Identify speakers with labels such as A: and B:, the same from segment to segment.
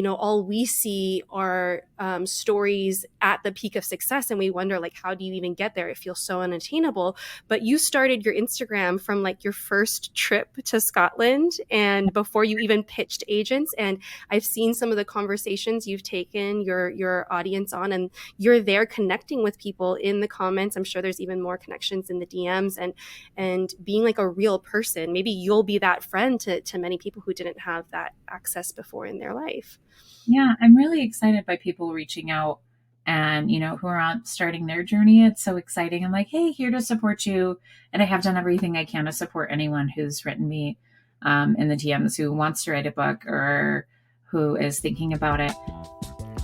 A: all we see are stories at the peak of success, and we wonder, like, how do you even get there? It feels so unattainable. But you started your Instagram from like your first trip to Scotland and before you even pitched agents. And I've seen some of the conversations you've taken your audience on, and you're there connecting with people in the comments. I'm sure there's even more connections in the DMs, and being like a real person. Maybe you'll be that friend to many people who didn't have that access before in their life.
B: Yeah, I'm really excited by people reaching out and, who are on starting their journey. It's so exciting. I'm like, hey, here to support you. And I have done everything I can to support anyone who's written me in the DMs who wants to write a book or who is thinking about it.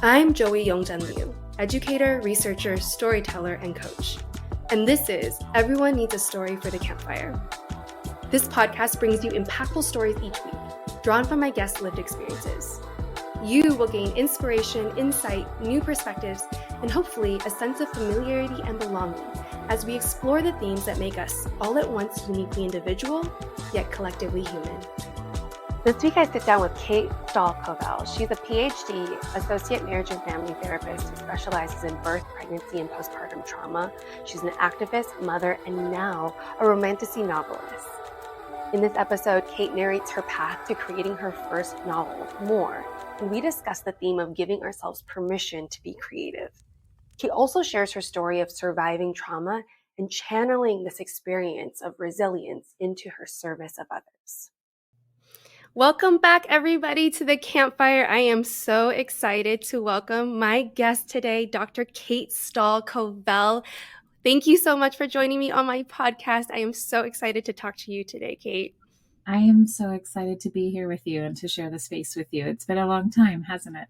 A: I'm Joey Yongjan Liu, educator, researcher, storyteller, and coach. And this is Everyone Needs a Story for the Campfire. This podcast brings you impactful stories each week, drawn from my guests' lived experiences. You will gain inspiration, insight, new perspectives, and hopefully a sense of familiarity and belonging as we explore the themes that make us all at once uniquely individual, yet collectively human. This week I sit down with Kate STAHL-KOVELL. She's a Ph.D. Associate Marriage and Family Therapist who specializes in birth, pregnancy, and postpartum trauma. She's an activist, mother, and now a Romantasy Novelist. In this episode, Kate narrates her path to creating her first novel, More, and we discuss the theme of giving ourselves permission to be creative. Kate also shares her story of surviving trauma and channeling this experience of resilience into her service of others. Welcome back, everybody, to the Campfire. I am so excited to welcome my guest today, Dr. Kate STAHL-KOVELL. Thank you so much for joining me on my podcast. I am so excited to talk to you today, Kate.
B: I am so excited to be here with you and to share the space with you. It's been a long time, hasn't it?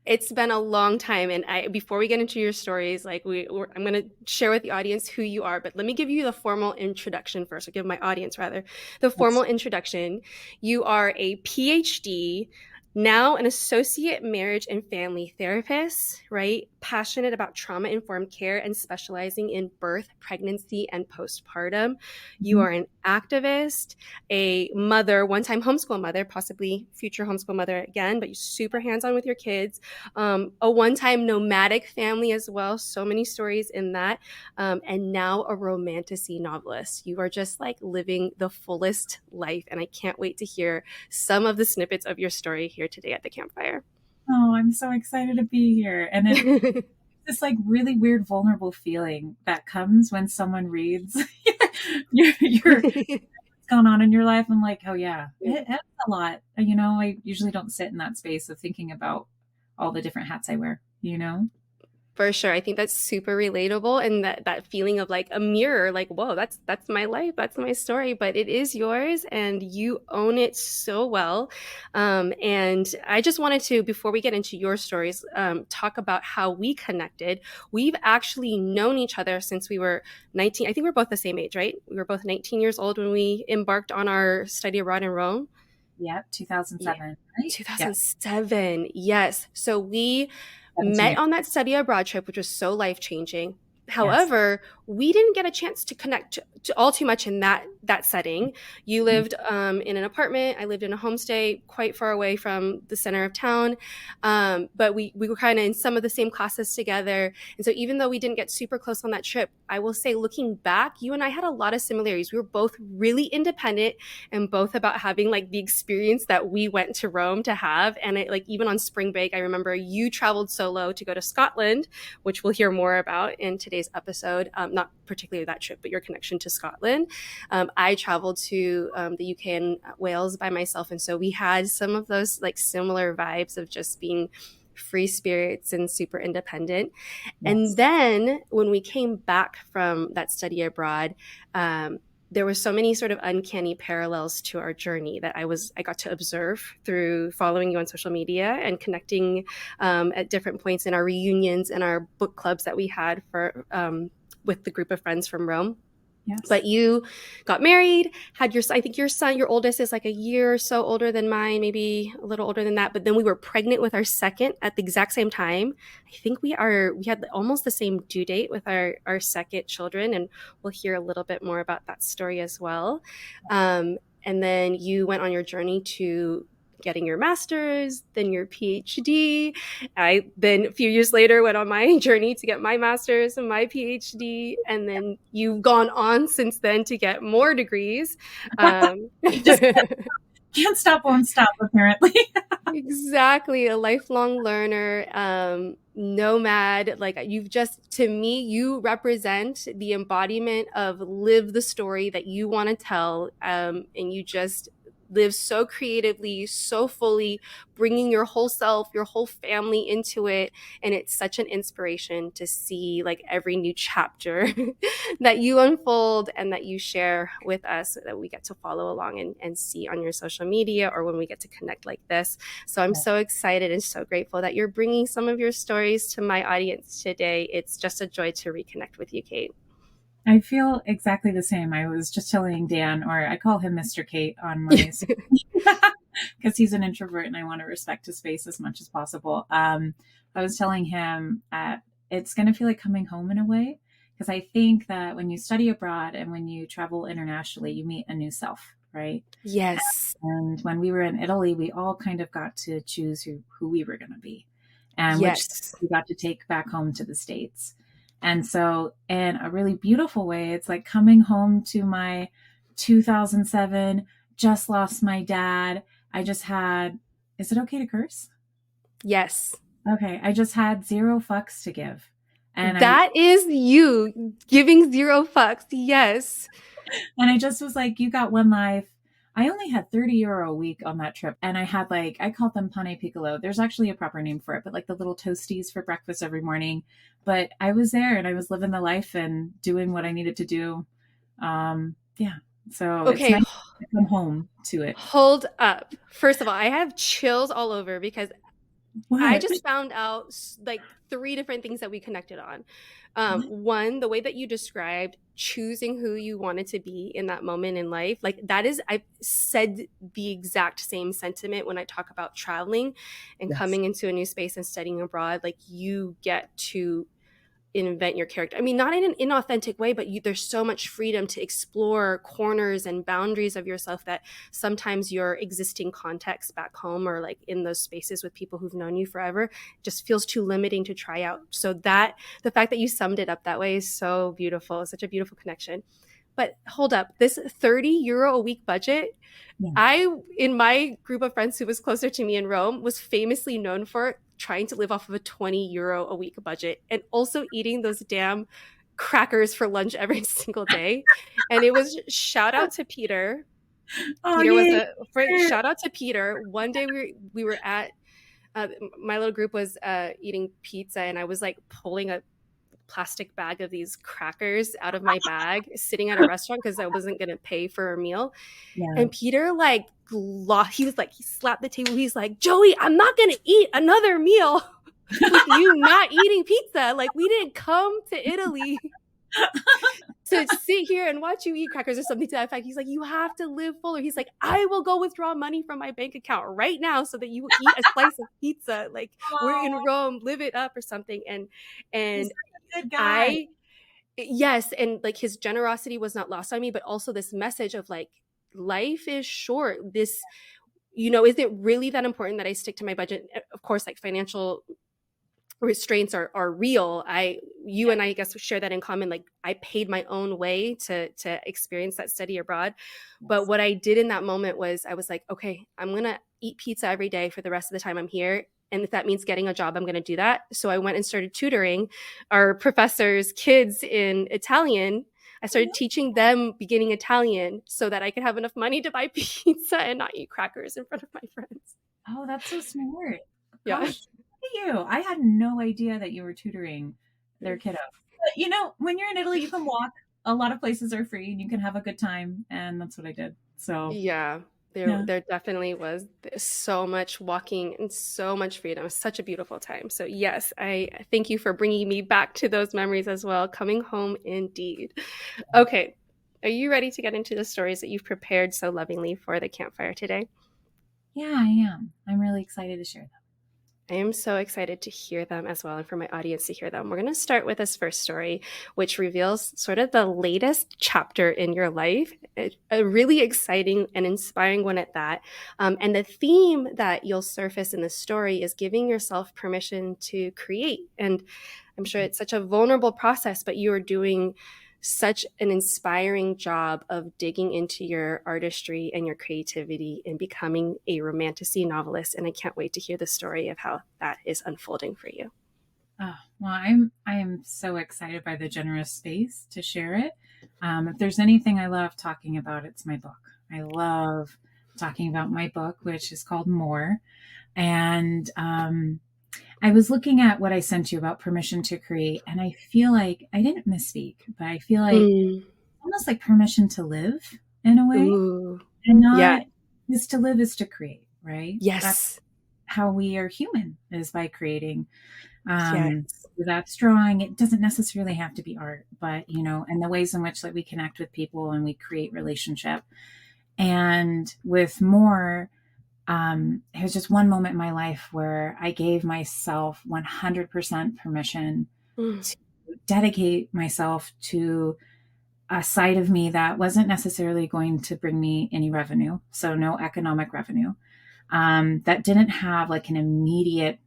A: It's been a long time. And before we get into your stories, I'm going to share with the audience who you are, but let me give you the formal introduction first, or give my audience rather the formal introduction. You are a PhD, now an associate marriage and family therapist, right? Passionate about trauma-informed care and specializing in birth, pregnancy, and postpartum. You are an activist, a mother, one-time homeschool mother, possibly future homeschool mother again, but you're super hands-on with your kids. A one-time nomadic family as well. So many stories in that. And now a Romantasy novelist. You are just like living the fullest life. And I can't wait to hear some of the snippets of your story here today at the Campfire.
B: Oh, I'm so excited to be here. And it's this like really weird, vulnerable feeling that comes when someone reads your what's going on in your life. I'm like, oh yeah, it's a lot. I usually don't sit in that space of thinking about all the different hats I wear,
A: For sure. I think that's super relatable. And that feeling of like a mirror, like, whoa, that's my life. That's my story, but it is yours and you own it so well. And I just wanted to, before we get into your stories, talk about how we connected. We've actually known each other since we were 19. I think we're both the same age, right? We were both 19 years old when we embarked on our study abroad in Rome.
B: Yep. 2007.
A: Yeah.
B: Right?
A: 2007. Yes. So we met on that study abroad trip, which was so life-changing. However, we didn't get a chance to connect all too much in that setting. You lived in an apartment. I lived in a homestay quite far away from the center of town. But we were kind of in some of the same classes together. And so even though we didn't get super close on that trip, I will say looking back, you and I had a lot of similarities. We were both really independent and both about having like the experience that we went to Rome to have. And even on spring break, I remember you traveled solo to go to Scotland, which we'll hear more about in today's episode. Not particularly that trip, but your connection to Scotland. I traveled to the UK and Wales by myself. And so we had some of those like similar vibes of just being free spirits and super independent. Yes. And then when we came back from that study abroad, there were so many sort of uncanny parallels to our journey that I got to observe through following you on social media and connecting at different points in our reunions and our book clubs that we had for with the group of friends from Rome. Yes. But you got married, had I think your son, your oldest is like a year or so older than mine, maybe a little older than that. But then we were pregnant with our second at the exact same time. I think we had almost the same due date with our second children. And we'll hear a little bit more about that story as well. And then you went on your journey to getting your master's, then your PhD. I then a few years later went on my journey to get my master's and my PhD, and then you've gone on since then to get more degrees.
B: Just can't stop, won't stop, apparently.
A: Exactly, a lifelong learner, nomad. Like you've just, to me, you represent the embodiment of live the story that you want to tell, and you just live so creatively, so fully, bringing your whole self, your whole family into it, and it's such an inspiration to see like every new chapter that you unfold and that you share with us, that we get to follow along and see on your social media or when we get to connect like this. So I'm so excited and so grateful that you're bringing some of your stories to my audience today. It's just a joy to reconnect with you, Kate.
B: I feel exactly the same. I was just telling Dan, or I call him Mr. Kate on my, because he's an introvert and I want to respect his space as much as possible. I was telling him it's going to feel like coming home in a way, because I think that when you study abroad and when you travel internationally, you meet a new self, right?
A: Yes.
B: And when we were in Italy, we all kind of got to choose who we were going to be, and which
A: Yes.
B: we got to take back home to the States. And so in a really beautiful way, it's like coming home to my 2007, just lost my dad. I just had, is it okay to curse?
A: Yes.
B: Okay. I just had 0 fucks to give. And
A: that is you giving 0 fucks. Yes.
B: And I just was like, you got one life. I only had €30 a week on that trip. And I had like, I called them pane piccolo. There's actually a proper name for it, but like the little toasties for breakfast every morning. But I was there and I was living the life and doing what I needed to do. Yeah. So it's
A: Okay.
B: nice to come home to it.
A: Hold up. First of all, I have chills all over because
B: What?
A: I just found out like 3 different things that we connected on. One, the way that you described choosing who you wanted to be in that moment in life, like that is, I've said the exact same sentiment when I talk about traveling and coming into a new space and studying abroad. Like you get to invent your character. I mean, not in an inauthentic way, but there's so much freedom to explore corners and boundaries of yourself that sometimes your existing context back home or like in those spaces with people who've known you forever just feels too limiting to try out. So that the fact that you summed it up that way is so beautiful. It's such a beautiful connection. But hold up, this €30 a week budget, I, in my group of friends who was closer to me in Rome, was famously known for trying to live off of a €20 a week budget and also eating those damn crackers for lunch every single day. And it was shout out to Peter.
B: Oh,
A: Peter was shout out to Peter. One day we were at my little group was eating pizza, and I was like pulling a plastic bag of these crackers out of my bag sitting at a restaurant because I wasn't going to pay for a meal.
B: Yeah.
A: And Peter like he was like, he slapped the table. He's like, Joey, I'm not going to eat another meal with you not eating pizza. Like we didn't come to Italy to sit here and watch you eat crackers or something to that effect. He's like, you have to live fuller. He's like, I will go withdraw money from my bank account right now so that you will eat a slice of pizza. Like we're in Rome, live it up or something. And
B: good guy.
A: Yes, and like his generosity was not lost on me, but also this message of like life is short. This, is it really that important that I stick to my budget? Of course, like financial restraints are real. You and I guess share that in common. Like I paid my own way to experience that study abroad. But what I did in that moment was I was like, okay, I'm gonna eat pizza every day for the rest of the time I'm here. And if that means getting a job, I'm going to do that. So I went and started tutoring our professors' kids in Italian. I started teaching them beginning Italian so that I could have enough money to buy pizza and not eat crackers in front of my friends.
B: Oh, that's so smart.
A: Yeah.
B: Gosh, you. I had no idea that you were tutoring their kiddo. But, when you're in Italy, you can walk. A lot of places are free and you can have a good time. And that's what I did. So
A: yeah. There definitely was so much walking and so much freedom. It was such a beautiful time. So yes, I thank you for bringing me back to those memories as well. Coming home indeed. Okay. Are you ready to get into the stories that you've prepared so lovingly for the campfire today?
B: Yeah, I am. I'm really excited to share them.
A: I am so excited to hear them as well and for my audience to hear them. We're going to start with this first story, which reveals sort of the latest chapter in your life, a really exciting and inspiring one at that. And the theme that you'll surface in the story is giving yourself permission to create. And I'm sure it's such a vulnerable process, but you are doing such an inspiring job of digging into your artistry and your creativity and becoming a romantasy novelist. And I can't wait to hear the story of how that is unfolding for you.
B: Oh, well, I am so excited by the generous space to share it. If there's anything I love talking about, it's my book. I love talking about my book, which is called More. And I was looking at what I sent you about permission to create, and I feel like I didn't misspeak, but I feel like almost like permission to live in a way.
A: Ooh.
B: And
A: Yeah.
B: not is to live is to create, right?
A: Yes.
B: That's how we are human, is by creating.
A: Yes.
B: That's drawing. It doesn't necessarily have to be art, but and the ways in which we connect with people and we create relationship. And with More, it was just one moment in my life where I gave myself 100% permission to dedicate myself to a side of me that wasn't necessarily going to bring me any revenue. So no economic revenue. That didn't have like an immediate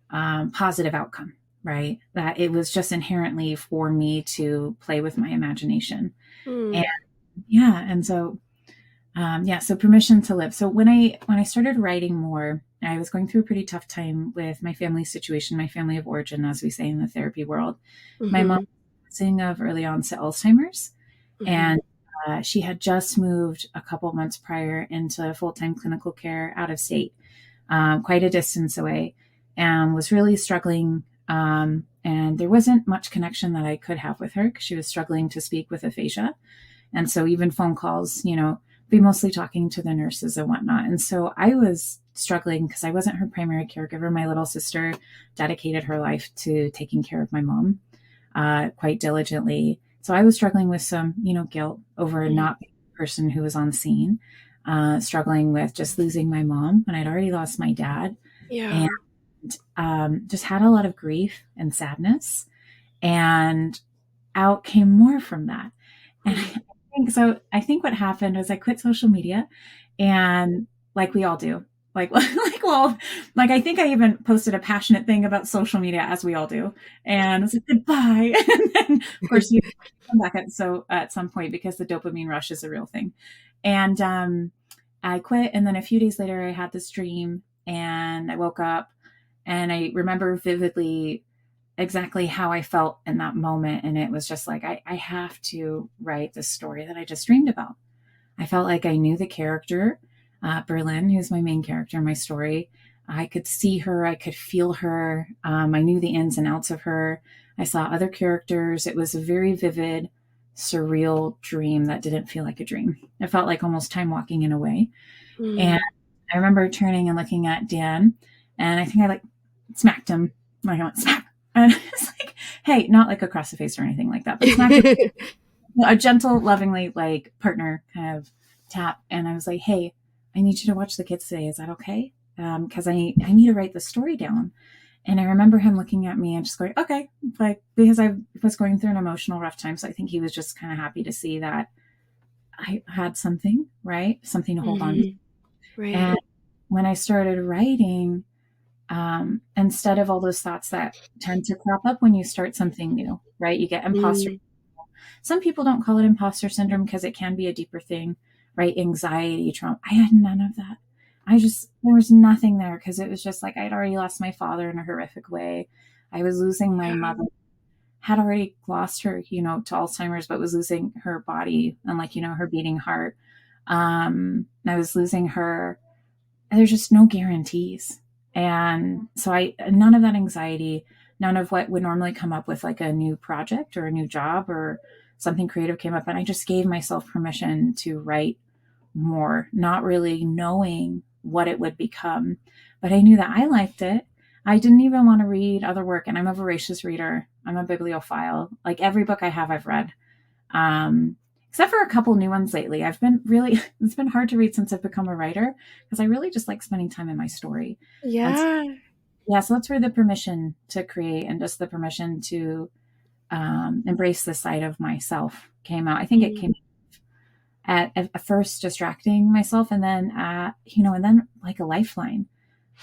B: positive outcome, right? That it was just inherently for me to play with my imagination. And so so permission to live. So when I started writing More, I was going through a pretty tough time with my family situation, my family of origin, as we say in the therapy world. My mom was passing of early onset Alzheimer's, and she had just moved a couple months prior into full-time clinical care out of state, quite a distance away, and was really struggling. And there wasn't much connection that I could have with her because she was struggling to speak with aphasia. And so even phone calls, be mostly talking to the nurses and whatnot. And so I was struggling because I wasn't her primary caregiver. My little sister dedicated her life to taking care of my mom quite diligently. So I was struggling with some, guilt over not being the person who was on scene, struggling with just losing my mom when I'd already lost my dad.
A: Yeah.
B: And just had a lot of grief and sadness. And out came More from that. And I think what happened was I quit social media, and like we all do, I think I even posted a passionate thing about social media, as we all do. And I was like, goodbye. And then of course you come back at some point because the dopamine rush is a real thing. And I quit. And then a few days later I had this dream, and I woke up, and I remember vividly exactly how I felt in that moment. And it was just like, I have to write the story that I just dreamed about. I felt like I knew the character, Berlin, who's my main character in my story. I could see her. I could feel her. I knew the ins and outs of her. I saw other characters. It was a very vivid, surreal dream that didn't feel like a dream. It felt like almost time walking in a way. And I remember turning and looking at Dan, and I think I smacked him. I went, smack. And it's like, hey, not like across the face or anything like that, but smack a gentle, lovingly partner kind of tap. And I was like, hey, I need you to watch the kids today. Is that okay? Because I need to write the story down. And I remember him looking at me and just going, okay, because I was going through an emotional rough time. So I think he was just kind of happy to see that I had something, right? Something to hold on to.
A: Right.
B: And when I started writing, instead of all those thoughts that tend to crop up when you start something new, right? You get imposter. Some people don't call it imposter syndrome because it can be a deeper thing, right? Anxiety, trauma. I had none of that. There was nothing there because it was just like I'd already lost my father in a horrific way. I was losing my mother, had already lost her, to Alzheimer's, but was losing her body and her beating heart. I was losing her. There's just no guarantees. And so none of that anxiety, none of what would normally come up with a new project or a new job or something creative came up. And I just gave myself permission to write more, not really knowing what it would become. But I knew that I liked it. I didn't even want to read other work. And I'm a voracious reader. I'm a bibliophile. Every book I have, I've read. Except for a couple new ones lately. It's been hard to read since I've become a writer because I really just like spending time in my story.
A: Yeah.
B: yeah, so that's where the permission to create and just the permission to embrace this side of myself came out. I think it
A: Mm.
B: came at first distracting myself, and then and then like a lifeline.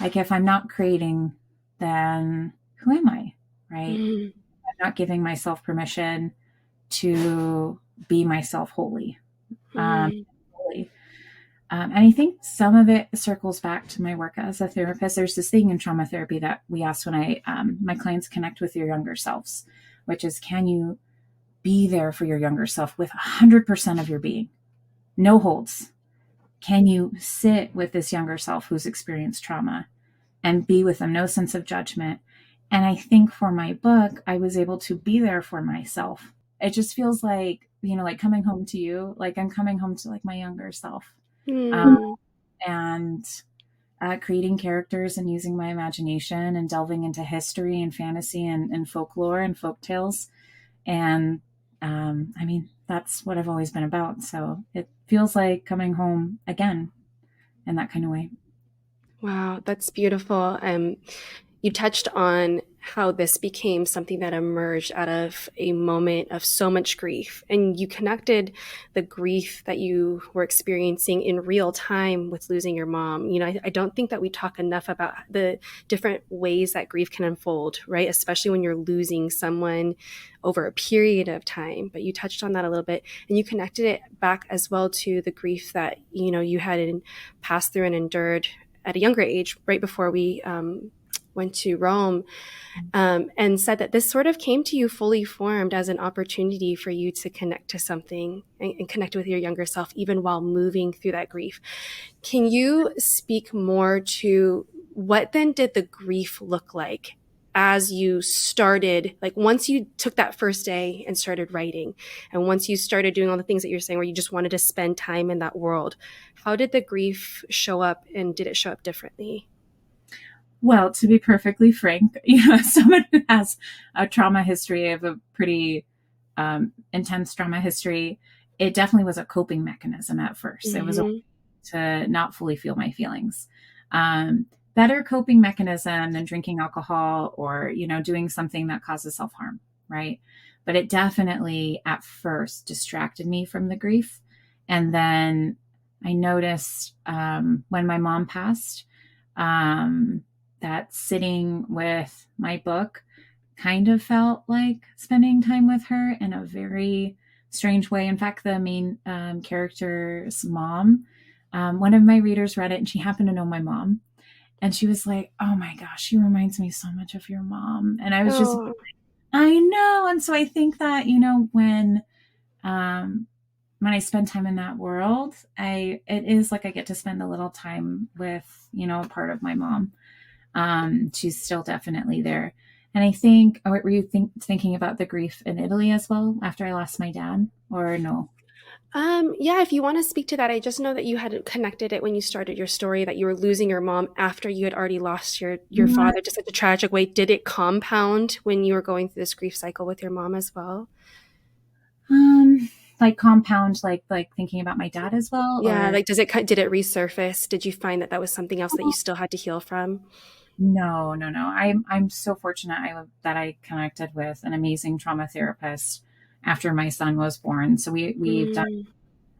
B: Like if I'm not creating, then who am I, right?
A: Mm.
B: I'm not giving myself permission to be myself wholly. Um,
A: Mm.
B: fully. And I think some of it circles back to my work as a therapist. There's this thing in trauma therapy that we ask when my clients connect with your younger selves, which is, can you be there for your younger self with 100% of your being? No holds. Can you sit with this younger self who's experienced trauma and be with them, no sense of judgment? And I think for my book, I was able to be there for myself. It just feels like, like coming home to you, like I'm coming home to like my younger self. Um,
A: Mm.
B: and creating characters and using my imagination and delving into history and fantasy and folklore and folk tales. And I mean, that's what I've always been about. So it feels like coming home again in that kind of way.
A: Wow, that's beautiful. You touched on how this became something that emerged out of a moment of so much grief, and you connected the grief that you were experiencing in real time with losing your mom. I don't think that we talk enough about the different ways that grief can unfold, right? Especially when you're losing someone over a period of time. But you touched on that a little bit, and you connected it back as well to the grief that you had passed through and endured at a younger age, right before we went to Rome, and said that this sort of came to you fully formed as an opportunity for you to connect to something and connect with your younger self, even while moving through that grief. Can you speak more to what then did the grief look like as you started, like once you took that first day and started writing, and once you started doing all the things that you're saying where you just wanted to spend time in that world, how did the grief show up, and did it show up differently?
B: Well, to be perfectly frank, as someone who has a trauma history of a pretty intense trauma history, it definitely was a coping mechanism at first. It was a way
A: Mm-hmm.
B: to not fully feel my feelings. Better coping mechanism than drinking alcohol or, doing something that causes self harm, right? But it definitely at first distracted me from the grief. And then I noticed when my mom passed, um, that sitting with my book kind of felt like spending time with her in a very strange way. In fact, the main character's mom, one of my readers read it and she happened to know my mom. And she was like, oh my gosh, she reminds me so much of your mom. And I was just,
A: Oh,
B: I know. And so I think that, um, when I spend time in that world, it is like I get to spend a little time with, a part of my mom. She's still definitely there. And I think, were you thinking about the grief in Italy as well after I lost my dad, or no?
A: yeah, if you want to speak to that, I just know that you had connected it when you started your story that you were losing your mom after you had already lost your
B: Yeah.
A: father to such a tragic way. Did it compound when you were going through this grief cycle with your mom as well?
B: Um, like compound, like thinking about my dad as well,
A: Yeah,
B: or
A: like did it resurface? Did you find that that was something else that you still had to heal from?
B: no, no, no. I'm so fortunate that I connected with an amazing trauma therapist after my son was born. So we've done.
A: Mm.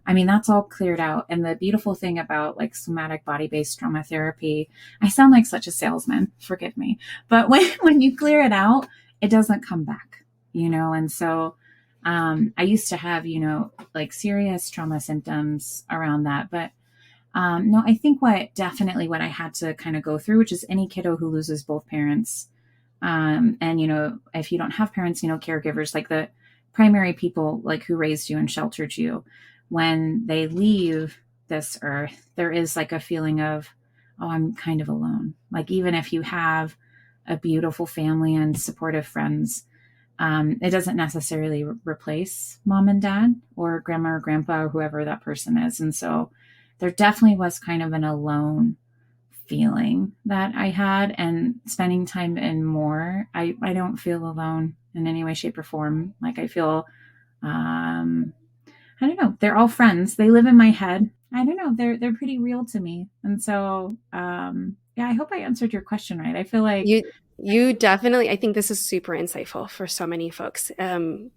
B: I mean, that's all cleared out. And the beautiful thing about like somatic body based trauma therapy, I sound like such a salesman, forgive me. But when you clear it out, it doesn't come back, And so I used to have, like serious trauma symptoms around that. But no, I think what I had to kind of go through, which is any kiddo who loses both parents, and if you don't have parents, caregivers, like the primary people like who raised you and sheltered you, when they leave this earth, there is like a feeling of, oh, I'm kind of alone. Like even if you have a beautiful family and supportive friends, it doesn't necessarily replace mom and dad or grandma or grandpa or whoever that person is. And so there definitely was kind of an alone feeling that I had, and spending time in more, I don't feel alone in any way, shape, or form. Like I feel, I don't know, they're all friends. They live in my head. I don't know. They're pretty real to me. And so, yeah, I hope I answered your question right. I feel like
A: You definitely, I think this is super insightful for so many folks. I'm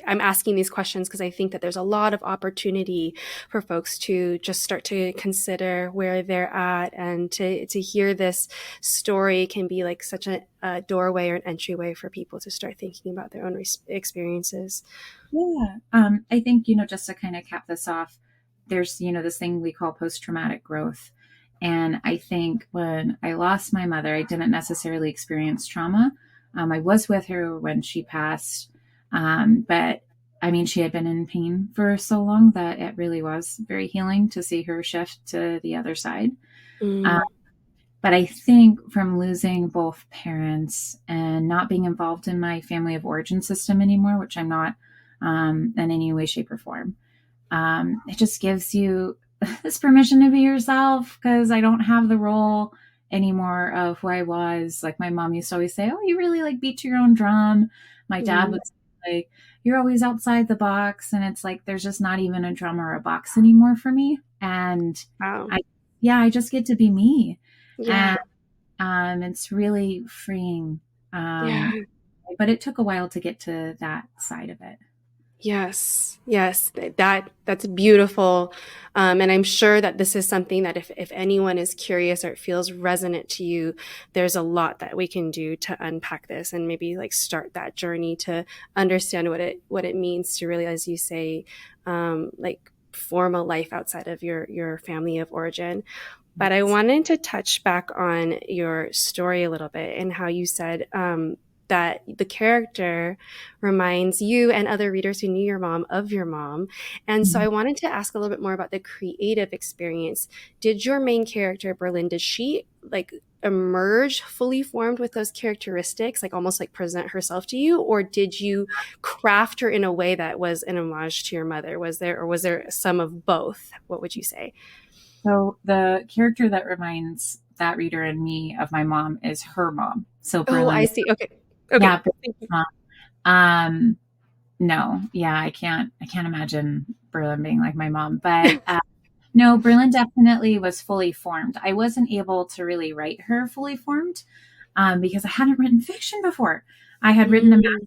A: I'm asking these questions because I think that there's a lot of opportunity for folks to just start to consider where they're at, and to hear this story can be like such a doorway or an entryway for people to start thinking about their own experiences.
B: yeah. I think, just to kind of cap this off, there's, this thing we call post-traumatic growth. And I think when I lost my mother, I didn't necessarily experience trauma. I was with her when she passed. But I mean, she had been in pain for so long that it really was very healing to see her shift to the other side. Um,
A: Mm,
B: but I think from losing both parents and not being involved in my family of origin system anymore, which I'm not in any way, shape, or form, it just gives you this permission to be yourself, because I don't have the role anymore of who I was. Like my mom used to always say, "Oh, you really like beat your own drum." My dad
A: mm,
B: would say, like, "You're always outside the box," and it's like there's just not even a drum or a box anymore for me. And
A: wow.
B: I, yeah, I just get to be me,
A: Yeah.
B: and it's really freeing.
A: Yeah.
B: Um, but it took a while to get to that side of it.
A: Yes, yes, that's beautiful, and I'm sure that this is something that if anyone is curious or it feels resonant to you, there's a lot that we can do to unpack this and maybe like start that journey to understand what it means to really, as you say, like form a life outside of your family of origin. But I
B: Yes.
A: wanted to touch back on your story a little bit and how you said that the character reminds you and other readers who knew your mom of your mom. And so
B: Mhm.
A: I wanted to ask a little bit more about the creative experience. Did your main character, Berlin, did she like emerge fully formed with those characteristics, like almost like present herself to you? Or did you craft her in a way that was an homage to your mother? Was there some of both? What would you say?
B: So the character that reminds that reader and me of my mom is her mom. So
A: Oh,
B: Berlin,
A: I see. Okay.
B: yeah,
A: Okay.
B: Berlin's
A: Thank you.
B: mom. Um, no, yeah, I can't imagine Berlin being like my mom, but no, Berlin definitely was fully formed. I wasn't able to really write her fully formed because I hadn't written fiction before. I had written a
A: Mm,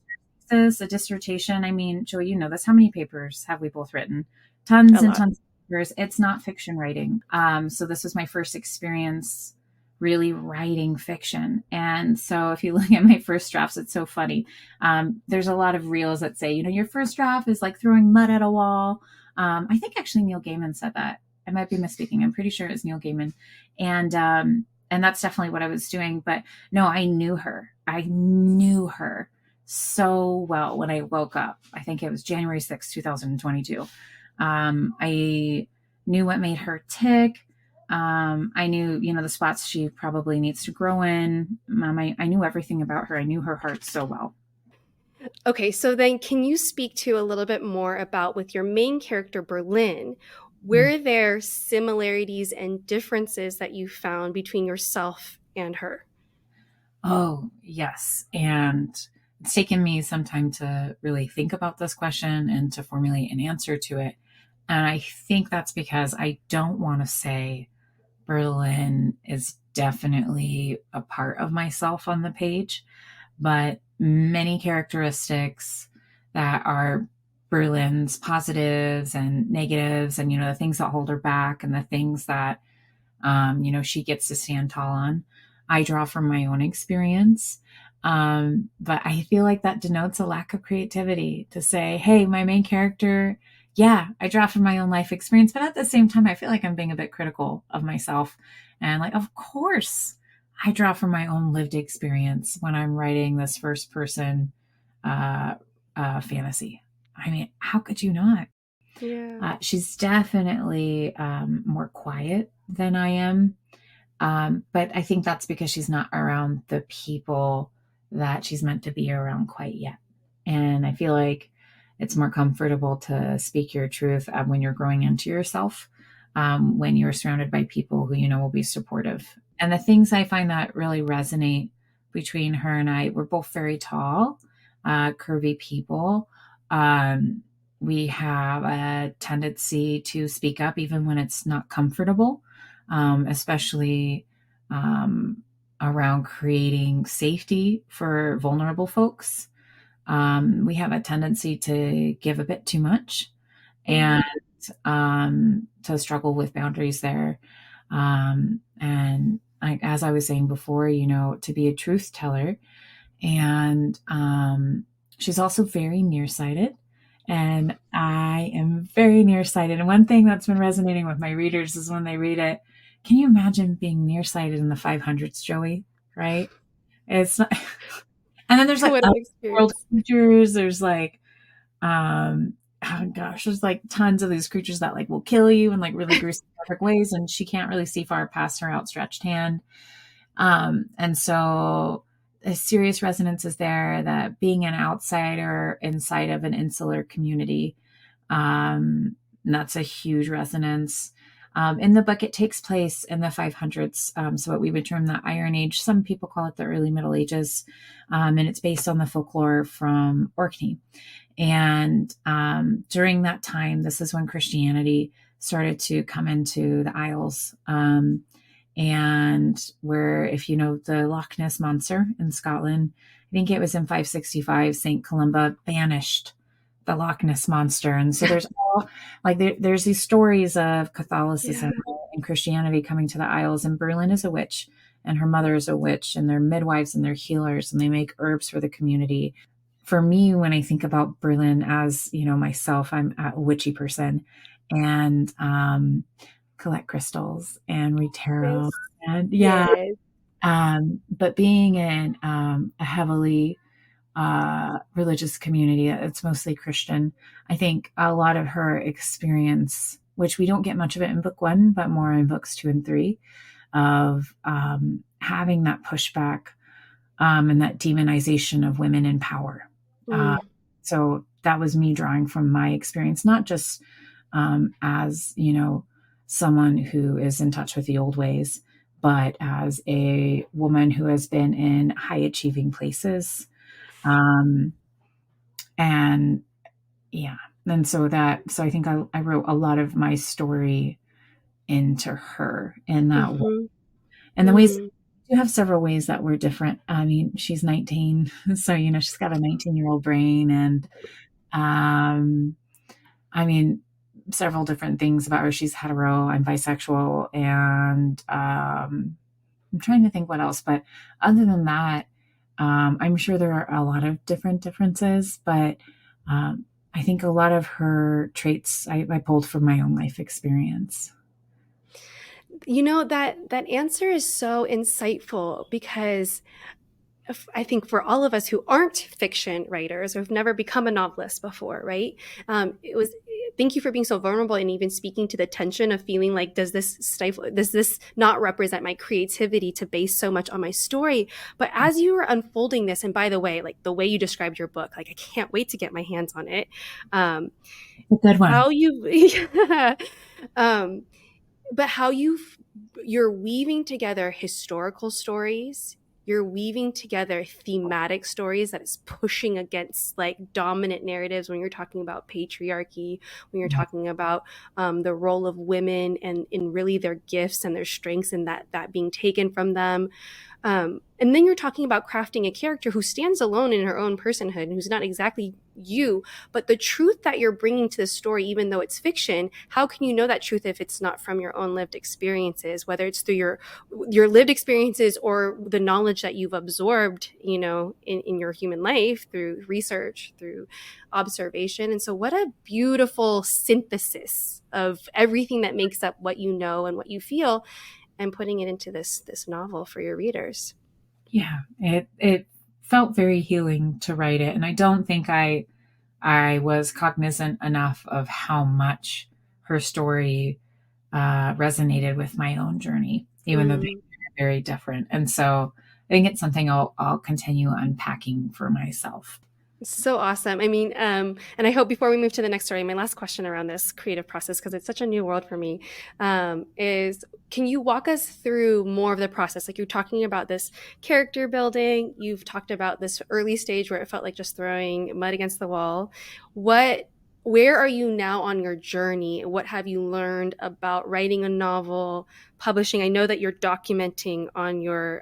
B: thesis, a dissertation. I mean, Joy, you know this. How many papers have we both written?
A: a
B: Tons and
A: lot.
B: tons of papers. It's not fiction writing. So this was my first experience really writing fiction. And so if you look at my first drafts, it's so funny. There's a lot of reels that say, your first draft is like throwing mud at a wall. I think actually Neil Gaiman said that. I might be misspeaking. I'm pretty sure it was Neil Gaiman. And that's definitely what I was doing. But no, I knew her. I knew her so well when I woke up. I think it was January 6th, 2022. I knew what made her tick. I knew, the spots she probably needs to grow in. I knew everything about her. I knew her heart so well.
A: Okay, so then can you speak to a little bit more about with your main character, Berlin? Were there similarities and differences that you found between yourself and her?
B: Oh, yes. And it's taken me some time to really think about this question and to formulate an answer to it. And I think that's because I don't want to say Berlin is definitely a part of myself on the page, but many characteristics that are Berlin's positives and negatives, and, the things that hold her back and the things that, she gets to stand tall on. I draw from my own experience. But I feel like that denotes a lack of creativity to say, hey, my main character, yeah, I draw from my own life experience. But at the same time, I feel like I'm being a bit critical of myself. And like, of course, I draw from my own lived experience when I'm writing this first person uh, fantasy. I mean, how could you not?
A: Yeah.
B: She's definitely more quiet than I am. But I think that's because she's not around the people that she's meant to be around quite yet. And I feel like it's more comfortable to speak your truth when you're growing into yourself, when you're surrounded by people who, will be supportive. And the things I find that really resonate between her and I, we're both very tall, curvy people. We have a tendency to speak up even when it's not comfortable, especially um, around creating safety for vulnerable folks. We have a tendency to give a bit too much and to struggle with boundaries there. And as I was saying before, to be a truth teller. And she's also very nearsighted. And I am very nearsighted. And one thing that's been resonating with my readers is when they read it, can you imagine being nearsighted in the 500s, Joey? Right? It's not. And then there's like
A: What an
B: other world
A: experience.
B: creatures. There's like, oh gosh, there's like tons of these creatures that like will kill you in like really gruesome, perfect ways. And she can't really see far past her outstretched hand. And so a serious resonance is there that being an outsider inside of an insular community, that's a huge resonance. In the book, it takes place in the 500s, so what we would term the Iron Age. Some people call it the early Middle Ages, and it's based on the folklore from Orkney. And during that time, this is when Christianity started to come into the Isles. And where, if you know the Loch Ness Monster in Scotland, I think it was in 565, St. Columba banished the Loch Ness Monster. And so there's all like there's these stories of Catholicism
A: Yeah.
B: and Christianity coming to the Isles, and Berlin is a witch and her mother is a witch, and they're midwives and they're healers and they make herbs for the community. For me, when I think about Berlin as, myself, I'm a witchy person, and collect crystals and read tarot.
A: Yes.
B: And yeah,
A: Yes.
B: but being in a heavily religious community, it's mostly Christian, I think a lot of her experience, which we don't get much of it in book one, but more in books 2 and 3, of having that pushback and that demonization of women in power. Uh,
A: Mm.
B: so that was me drawing from my experience, not just as, someone who is in touch with the old ways, but as a woman who has been in high achieving places. Um, and yeah, and so I think I wrote a lot of my story into her in that way.
A: Mhm.
B: And the ways,
A: Mm.
B: you have several ways that were different. I mean, she's 19, so she's got a 19-year-old brain, and I mean, several different things about her. She's hetero and bisexual, and I'm trying to think what else. But other than that, I'm sure there are a lot of different differences, but I think a lot of her traits I pulled from my own life experience.
A: That answer is so insightful because I think for all of us who aren't fiction writers or have never become a novelist before, right? It was thank you for being so vulnerable and even speaking to the tension of feeling like, does this not represent my creativity to base so much on my story? But as you were unfolding this, and by the way, like the way you described your book, like I can't wait to get my hands on it.
B: A good one.
A: How you, yeah. um, but how you're weaving together historical stories, you're weaving together thematic stories that is pushing against like dominant narratives when you're talking about patriarchy, when you're
B: Yeah.
A: talking about the role of women and in really their gifts and their strengths and that being taken from them. And then you're talking about crafting a character who stands alone in her own personhood, who's not exactly you, but the truth that you're bringing to the story, even though it's fiction, how can you know that truth if it's not from your own lived experiences, whether it's through your lived experiences or the knowledge that you've absorbed, in your human life through research, through observation. And so what a beautiful synthesis of everything that makes up what you know and what you feel and putting it into this novel for your readers.
B: Yeah, it felt very healing to write it, and I don't think I was cognizant enough of how much her story resonated with my own journey, even though they
A: Mm.
B: are very different. And so I think it's something I'll continue unpacking for myself.
A: So awesome. I mean, and I hope before we move to the next story, my last question around this creative process, because it's such a new world for me, is can you walk us through more of the process? Like you're talking about this character building, you've talked about this early stage where it felt like just throwing mud against the wall. What where are you now on your journey? What have you learned about writing a novel, publishing? I know that you're documenting on your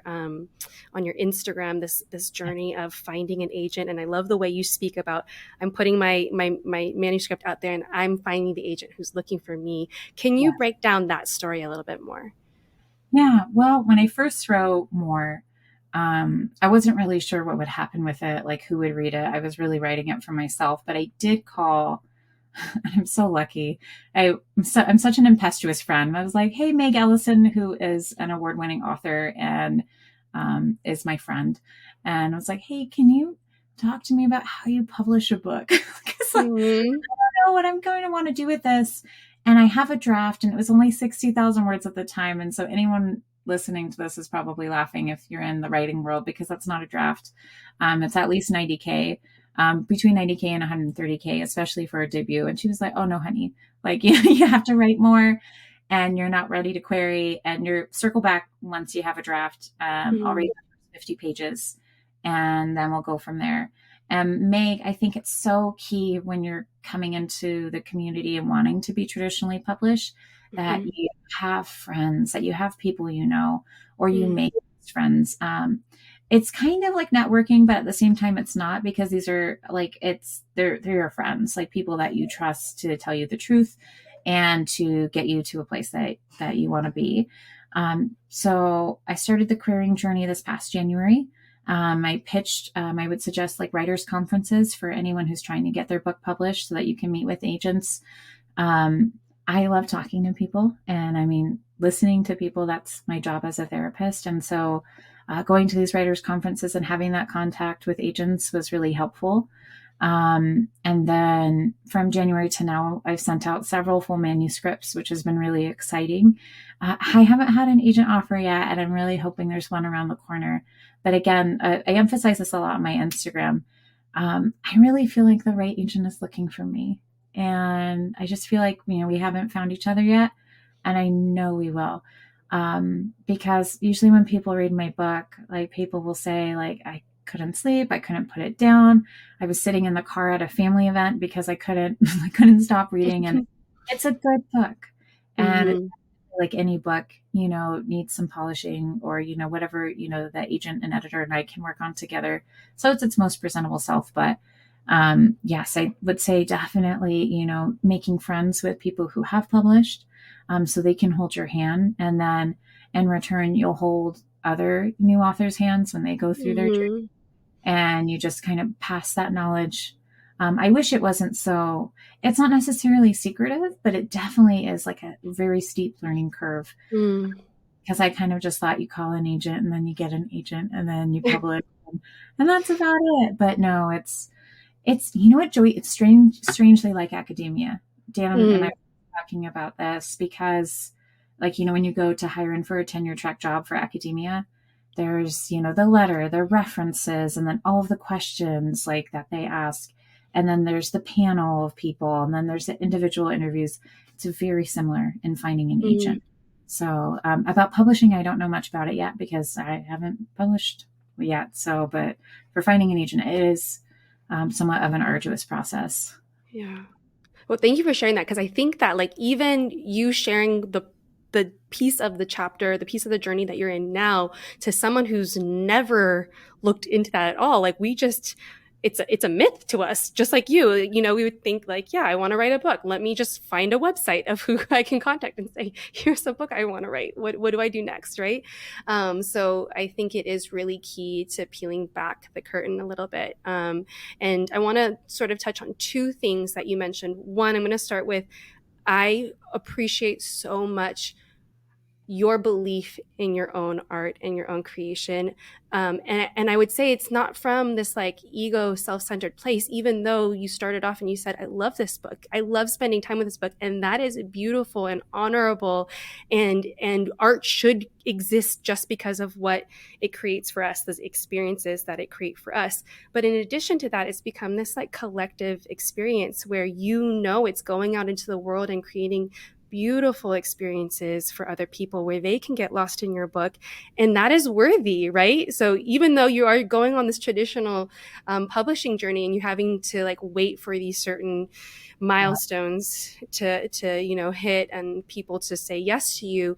A: Instagram this journey of finding an agent, and I love the way you speak about, I'm putting my manuscript out there and I'm finding the agent who's looking for me. Can you
B: Yeah.
A: break down that story a little bit more?
B: Yeah. Well, when I first wrote more, I wasn't really sure what would happen with it, like who would read it. I was really writing it for myself, but I did call. I'm so lucky. I'm such an impetuous friend. I was like, "Hey, Meg Ellison, who is an award-winning author and is my friend," and I was like, "Hey, can you talk to me about how you publish a book?" Because like,
A: Mm-hmm.
B: know what I'm going to want to do with this. And I have a draft, and it was only 60,000 words at the time. And so anyone listening to this is probably laughing if you're in the writing world, because that's not a draft. It's at least 90K, between 90K and 130K, especially for a debut. And she was like, "Oh no, honey, like you have to write more, and you're not ready to query, and you're circle back once you have a draft. I'll read the first 50 pages and then we'll go from there." And Meg, I think it's so key when you're coming into the community and wanting to be traditionally published, that
A: Mm-hmm.
B: you have friends, that you have people you know, or you
A: Mm-hmm.
B: make friends. It's kind of like networking, but at the same time, it's not, because these are like, they're your friends, like people that you trust to tell you the truth and to get you to a place that you want to be. So I started the querying journey this past January. I pitched, I would suggest like writers' conferences for anyone who's trying to get their book published so that you can meet with agents. Um, I love talking to people, and I mean, listening to people, that's my job as a therapist. And so going to these writers' conferences and having that contact with agents was really helpful. And then from January to now, I've sent out several full manuscripts, which has been really exciting. I haven't had an agent offer yet, and I'm really hoping there's one around the corner. But again, I emphasize this a lot on my Instagram. I really feel like the right agent is looking for me. And I just feel like, we haven't found each other yet. And I know we will. Because usually when people read my book, like people will say, like, I couldn't sleep, I couldn't put it down. I was sitting in the car at a family event because I couldn't I couldn't stop reading. And it's a good book. And it's
A: Mm-hmm.
B: like any book, needs some polishing, or, whatever, the agent and editor and I can work on together. So it's its most presentable self. But yes, I would say definitely, making friends with people who have published, so they can hold your hand. And then in return, you'll hold other new authors' hands when they go through their journey,
A: Mm-hmm.
B: and you just kind of pass that knowledge. I wish it wasn't so, it's not necessarily secretive, but it definitely is like a very steep learning curve,
A: Mm-hmm.
B: because I kind of just thought you call an agent and then you get an agent and then you publish, and that's about it. But no, it's what, Joey, it's strangely like academia. Dan and I were talking about this because, like, when you go to hire in for a tenure track job for academia, there's, the letter, the references, and then all of the questions like that they ask. And then there's the panel of people, and then there's the individual interviews. It's very similar in finding an
A: Mm-hmm.
B: agent. So about publishing, I don't know much about it yet because I haven't published yet. So, but for finding an agent, it is somewhat of an arduous process.
A: Yeah. Well, thank you for sharing that, because I think that like even you sharing the piece of the chapter, the piece of the journey that you're in now to someone who's never looked into that at all, like we just it's a myth to us, just like you. We would think like, yeah, I want to write a book. Let me just find a website of who I can contact and say, here's a book I want to write. What do I do next, right? So I think it is really key to peeling back the curtain a little bit. And I want to sort of touch on two things that you mentioned. One, I'm going to start with, I appreciate so much your belief in your own art and your own creation. And I would say it's not from this like ego, self-centered place, even though you started off and you said, I love this book. I love spending time with this book. And that is beautiful and honorable. And art should exist just because of what it creates for us, those experiences that it creates for us. But in addition to that, it's become this like collective experience where it's going out into the world and creating beautiful experiences for other people where they can get lost in your book. And that is worthy, right? So even though you are going on this traditional publishing journey and you're having to like wait for these certain milestones to hit and people to say yes to you,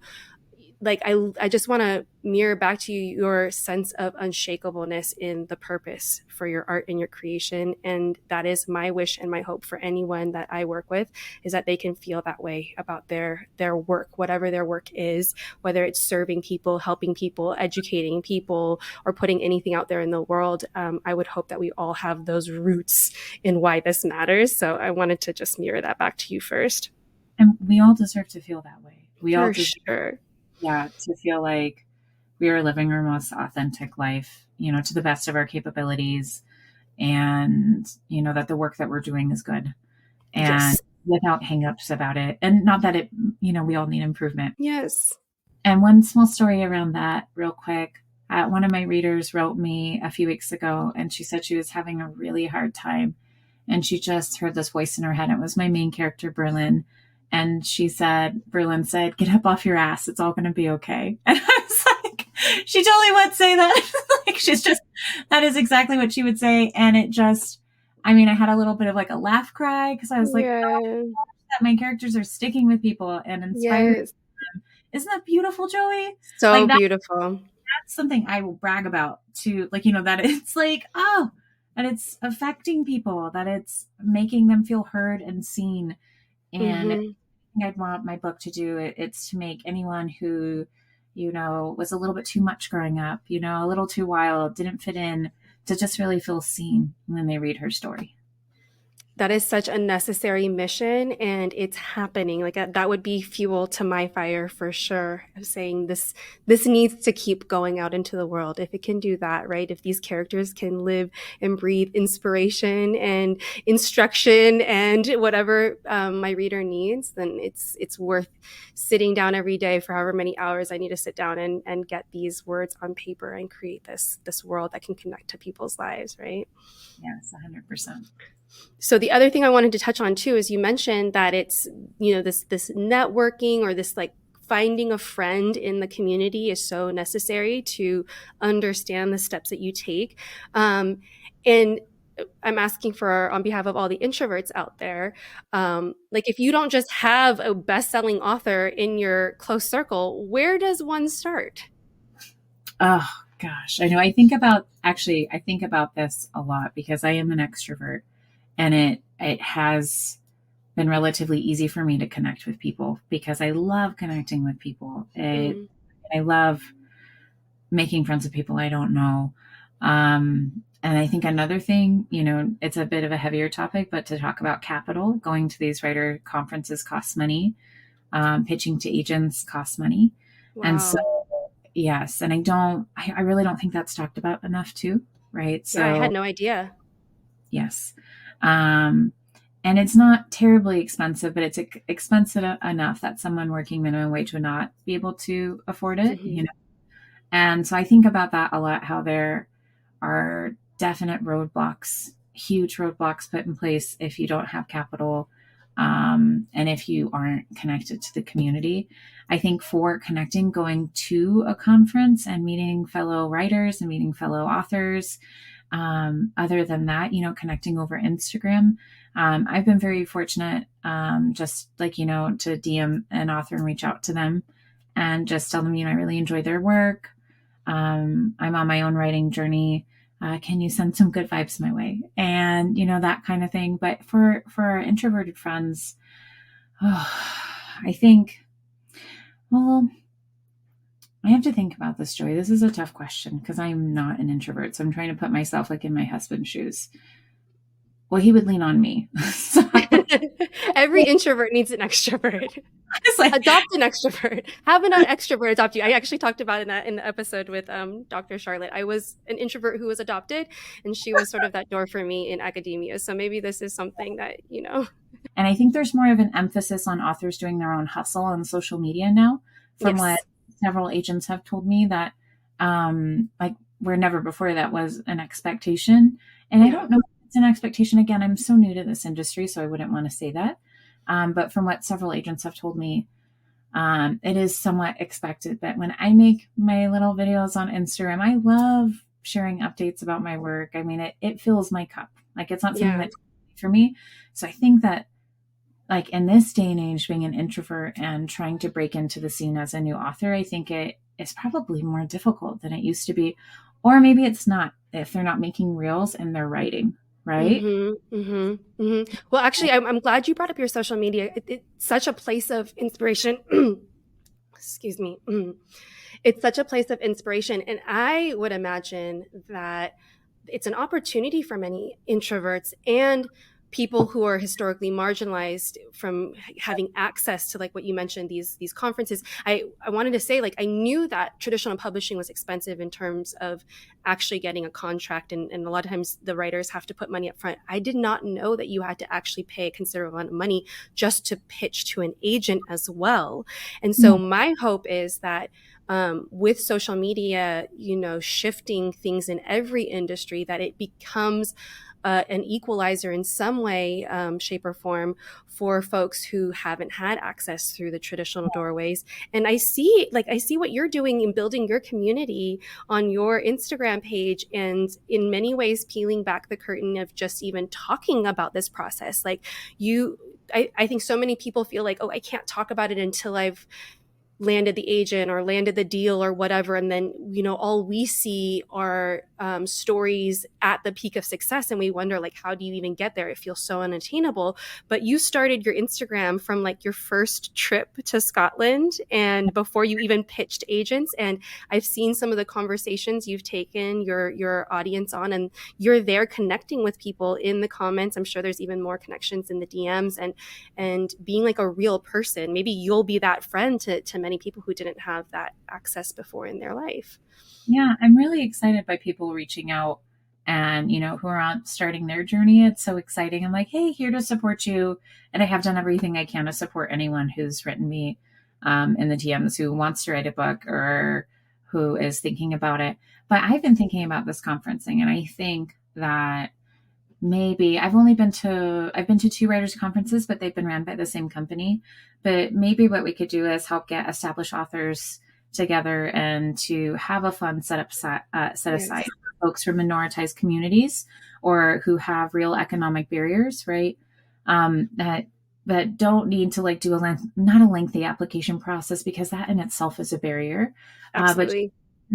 A: like I just want to mirror back to you your sense of unshakableness in the purpose for your art and your creation. And that is my wish and my hope for anyone that I work with, is that they can feel that way about their work, whatever their work is, whether it's serving people, helping people, educating people, or putting anything out there in the world. I would hope that we all have those roots in why this matters. So I wanted to just mirror that back to you first.
B: And we all deserve to feel that way. We all
A: For
B: deserve,
A: sure.
B: to feel like we are living our most authentic life, to the best of our capabilities, and, that the work that we're doing is good and
A: Yes.
B: without hangups about it. And not that it, we all need improvement.
A: Yes.
B: And one small story around that real quick. One of my readers wrote me a few weeks ago, and she said she was having a really hard time. And she just heard this voice in her head. It was my main character, Berlin. And Berlin said, "Get up off your ass. It's all going to be okay." And I was like, she totally would say that. Like, that is exactly what she would say. And I had a little bit of like a laugh cry, because I was like, oh, that my characters are sticking with people and inspiring them. Isn't that beautiful, Joey?
A: So
B: like
A: beautiful.
B: That's something I will brag about too. That it's like, oh, that it's affecting people, that it's making them feel heard and seen. And I'd want my book to do it's to make anyone who, was a little bit too much growing up, a little too wild, didn't fit in, to just really feel seen when they read her story.
A: That is such a necessary mission, and it's happening. Like that would be fuel to my fire for sure, of saying this needs to keep going out into the world. If it can do that, right? If these characters can live and breathe inspiration and instruction and whatever my reader needs, then it's worth sitting down every day for however many hours I need to sit down and get these words on paper and create this world that can connect to people's lives, right?
B: Yes, 100%.
A: So the other thing I wanted to touch on too is you mentioned that it's, this networking, or this like finding a friend in the community is so necessary to understand the steps that you take. And I'm asking for, on behalf of all the introverts out there, like if you don't just have a best-selling author in your close circle, where does one start?
B: Oh gosh, I know. I think about this a lot, because I am an extrovert. And it has been relatively easy for me to connect with people, because I love connecting with people. I love making friends with people I don't know. And I think another thing, it's a bit of a heavier topic, but to talk about capital, going to these writer conferences costs money. Pitching to agents costs money.
A: Wow.
B: And so, yes. And I really don't think that's talked about enough too. Right. So
A: yeah, I had no idea.
B: Yes. And it's not terribly expensive, but it's expensive enough that someone working minimum wage would not be able to afford it, And so I think about that a lot, how there are definite roadblocks, huge roadblocks put in place if you don't have capital, and if you aren't connected to the community. I think for connecting, going to a conference and meeting fellow writers and meeting fellow authors, other than that, connecting over Instagram. I've been very fortunate, just like, to DM an author and reach out to them and just tell them, I really enjoy their work. I'm on my own writing journey. Can you send some good vibes my way? And, that kind of thing. But for our introverted friends, I think, well, I have to think about this, Joy. This is a tough question, because I'm not an introvert. So I'm trying to put myself like in my husband's shoes. Well, he would lean on me.
A: Every introvert needs an extrovert. Adopt an extrovert. Have an extrovert adopt you. I actually talked about it in the episode with Dr. Charlotte. I was an introvert who was adopted, and she was sort of that door for me in academia. So maybe this is something that,
B: And I think there's more of an emphasis on authors doing their own hustle on social media now, from what several agents have told me, that like where never before that was an expectation. And I don't know if it's an expectation. Again, I'm so new to this industry, so I wouldn't want to say that. But from what several agents have told me, it is somewhat expected that when I make my little videos on Instagram, I love sharing updates about my work. I mean, it fills my cup. Like, it's not something
A: Yeah.
B: that's for me. So I think that, like, in this day and age, being an introvert and trying to break into the scene as a new author, I think it is probably more difficult than it used to be. Or maybe it's not, if they're not making reels and they're writing, right?
A: Well, actually, I'm glad you brought up your social media. It's such a place of inspiration. Excuse me. It's such a place of inspiration. And I would imagine that it's an opportunity for many introverts and people who are historically marginalized from having access to, like what you mentioned, these conferences. I wanted to say, like, I knew that traditional publishing was expensive in terms of actually getting a contract, and a lot of times the writers have to put money up front. I did not know that you had to actually pay a considerable amount of money just to pitch to an agent as well. And so
B: Yeah.
A: my hope is that with social media, shifting things in every industry, that it becomes an equalizer in some way, shape, or form for folks who haven't had access through the traditional doorways. And I see what you're doing in building your community on your Instagram page, and in many ways peeling back the curtain of just even talking about this process. Like I think so many people feel like, oh, I can't talk about it until I've landed the agent or landed the deal or whatever. And then, all we see are stories at the peak of success. And we wonder, like, how do you even get there? It feels so unattainable. But you started your Instagram from like your first trip to Scotland and before you even pitched agents. And I've seen some of the conversations you've taken your audience on, and you're there connecting with people in the comments. I'm sure there's even more connections in the DMs, and being like a real person. Maybe you'll be that friend to many people who didn't have that access before in their life.
B: Yeah, I'm really excited by people reaching out and, who are on starting their journey. It's so exciting. I'm like, hey, here to support you. And I have done everything I can to support anyone who's written me in the DMs who wants to write a book or who is thinking about it. But I've been thinking about this conferencing, and I think that maybe I've been to two writers conferences, but they've been ran by the same company. But maybe what we could do is help get established authors together and to have a fund set aside
A: Yes.
B: for folks from minoritized communities or who have real economic barriers, right? That don't need to like do not a lengthy application process, because that in itself is a barrier. But
A: Absolutely.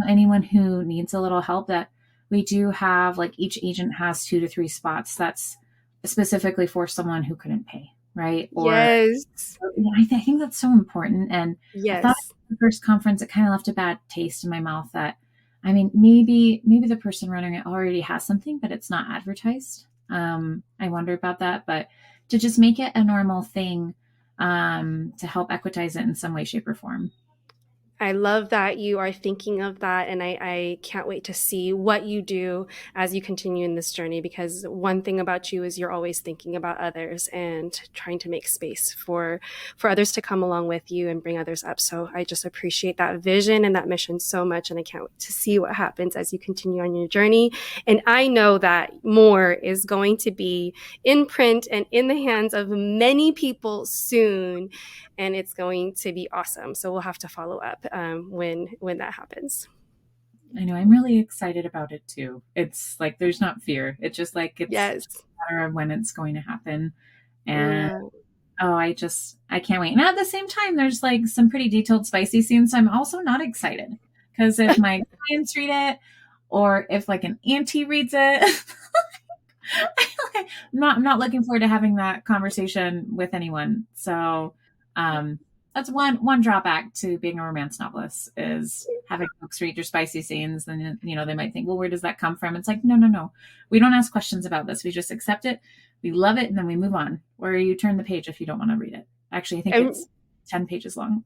B: anyone who needs a little help, that we do have, like, each agent has 2 to 3 spots that's specifically for someone who couldn't pay, right? Or
A: Yes.
B: I think that's so important. And I thought
A: Yes.
B: at the first conference, it kind of left a bad taste in my mouth that, I mean, maybe the person running it already has something, but it's not advertised. I wonder about that, but to just make it a normal thing, to help equitize it in some way, shape, or form.
A: I love that you are thinking of that, and I can't wait to see what you do as you continue in this journey, because one thing about you is you're always thinking about others and trying to make space for others to come along with you and bring others up. So I just appreciate that vision and that mission so much, and I can't wait to see what happens as you continue on your journey. And I know that more is going to be in print and in the hands of many people soon, and it's going to be awesome. So we'll have to follow up when that happens.
B: I know, I'm really excited about it too. It's like there's not fear. It's just like it's
A: Yes.
B: a matter of when it's going to happen. And
A: Yeah.
B: oh, I can't wait. And at the same time, there's like some pretty detailed spicy scenes. So I'm also not excited because if my clients read it or if like an auntie reads it, I'm not looking forward to having that conversation with anyone. So that's one drawback to being a romance novelist is having folks read your spicy scenes. And they might think, well, where does that come from? It's like, no. We don't ask questions about this. We just accept it. We love it, and then we move on. Or you turn the page if you don't want to read it. Actually, I think
A: And
B: it's 10 pages long.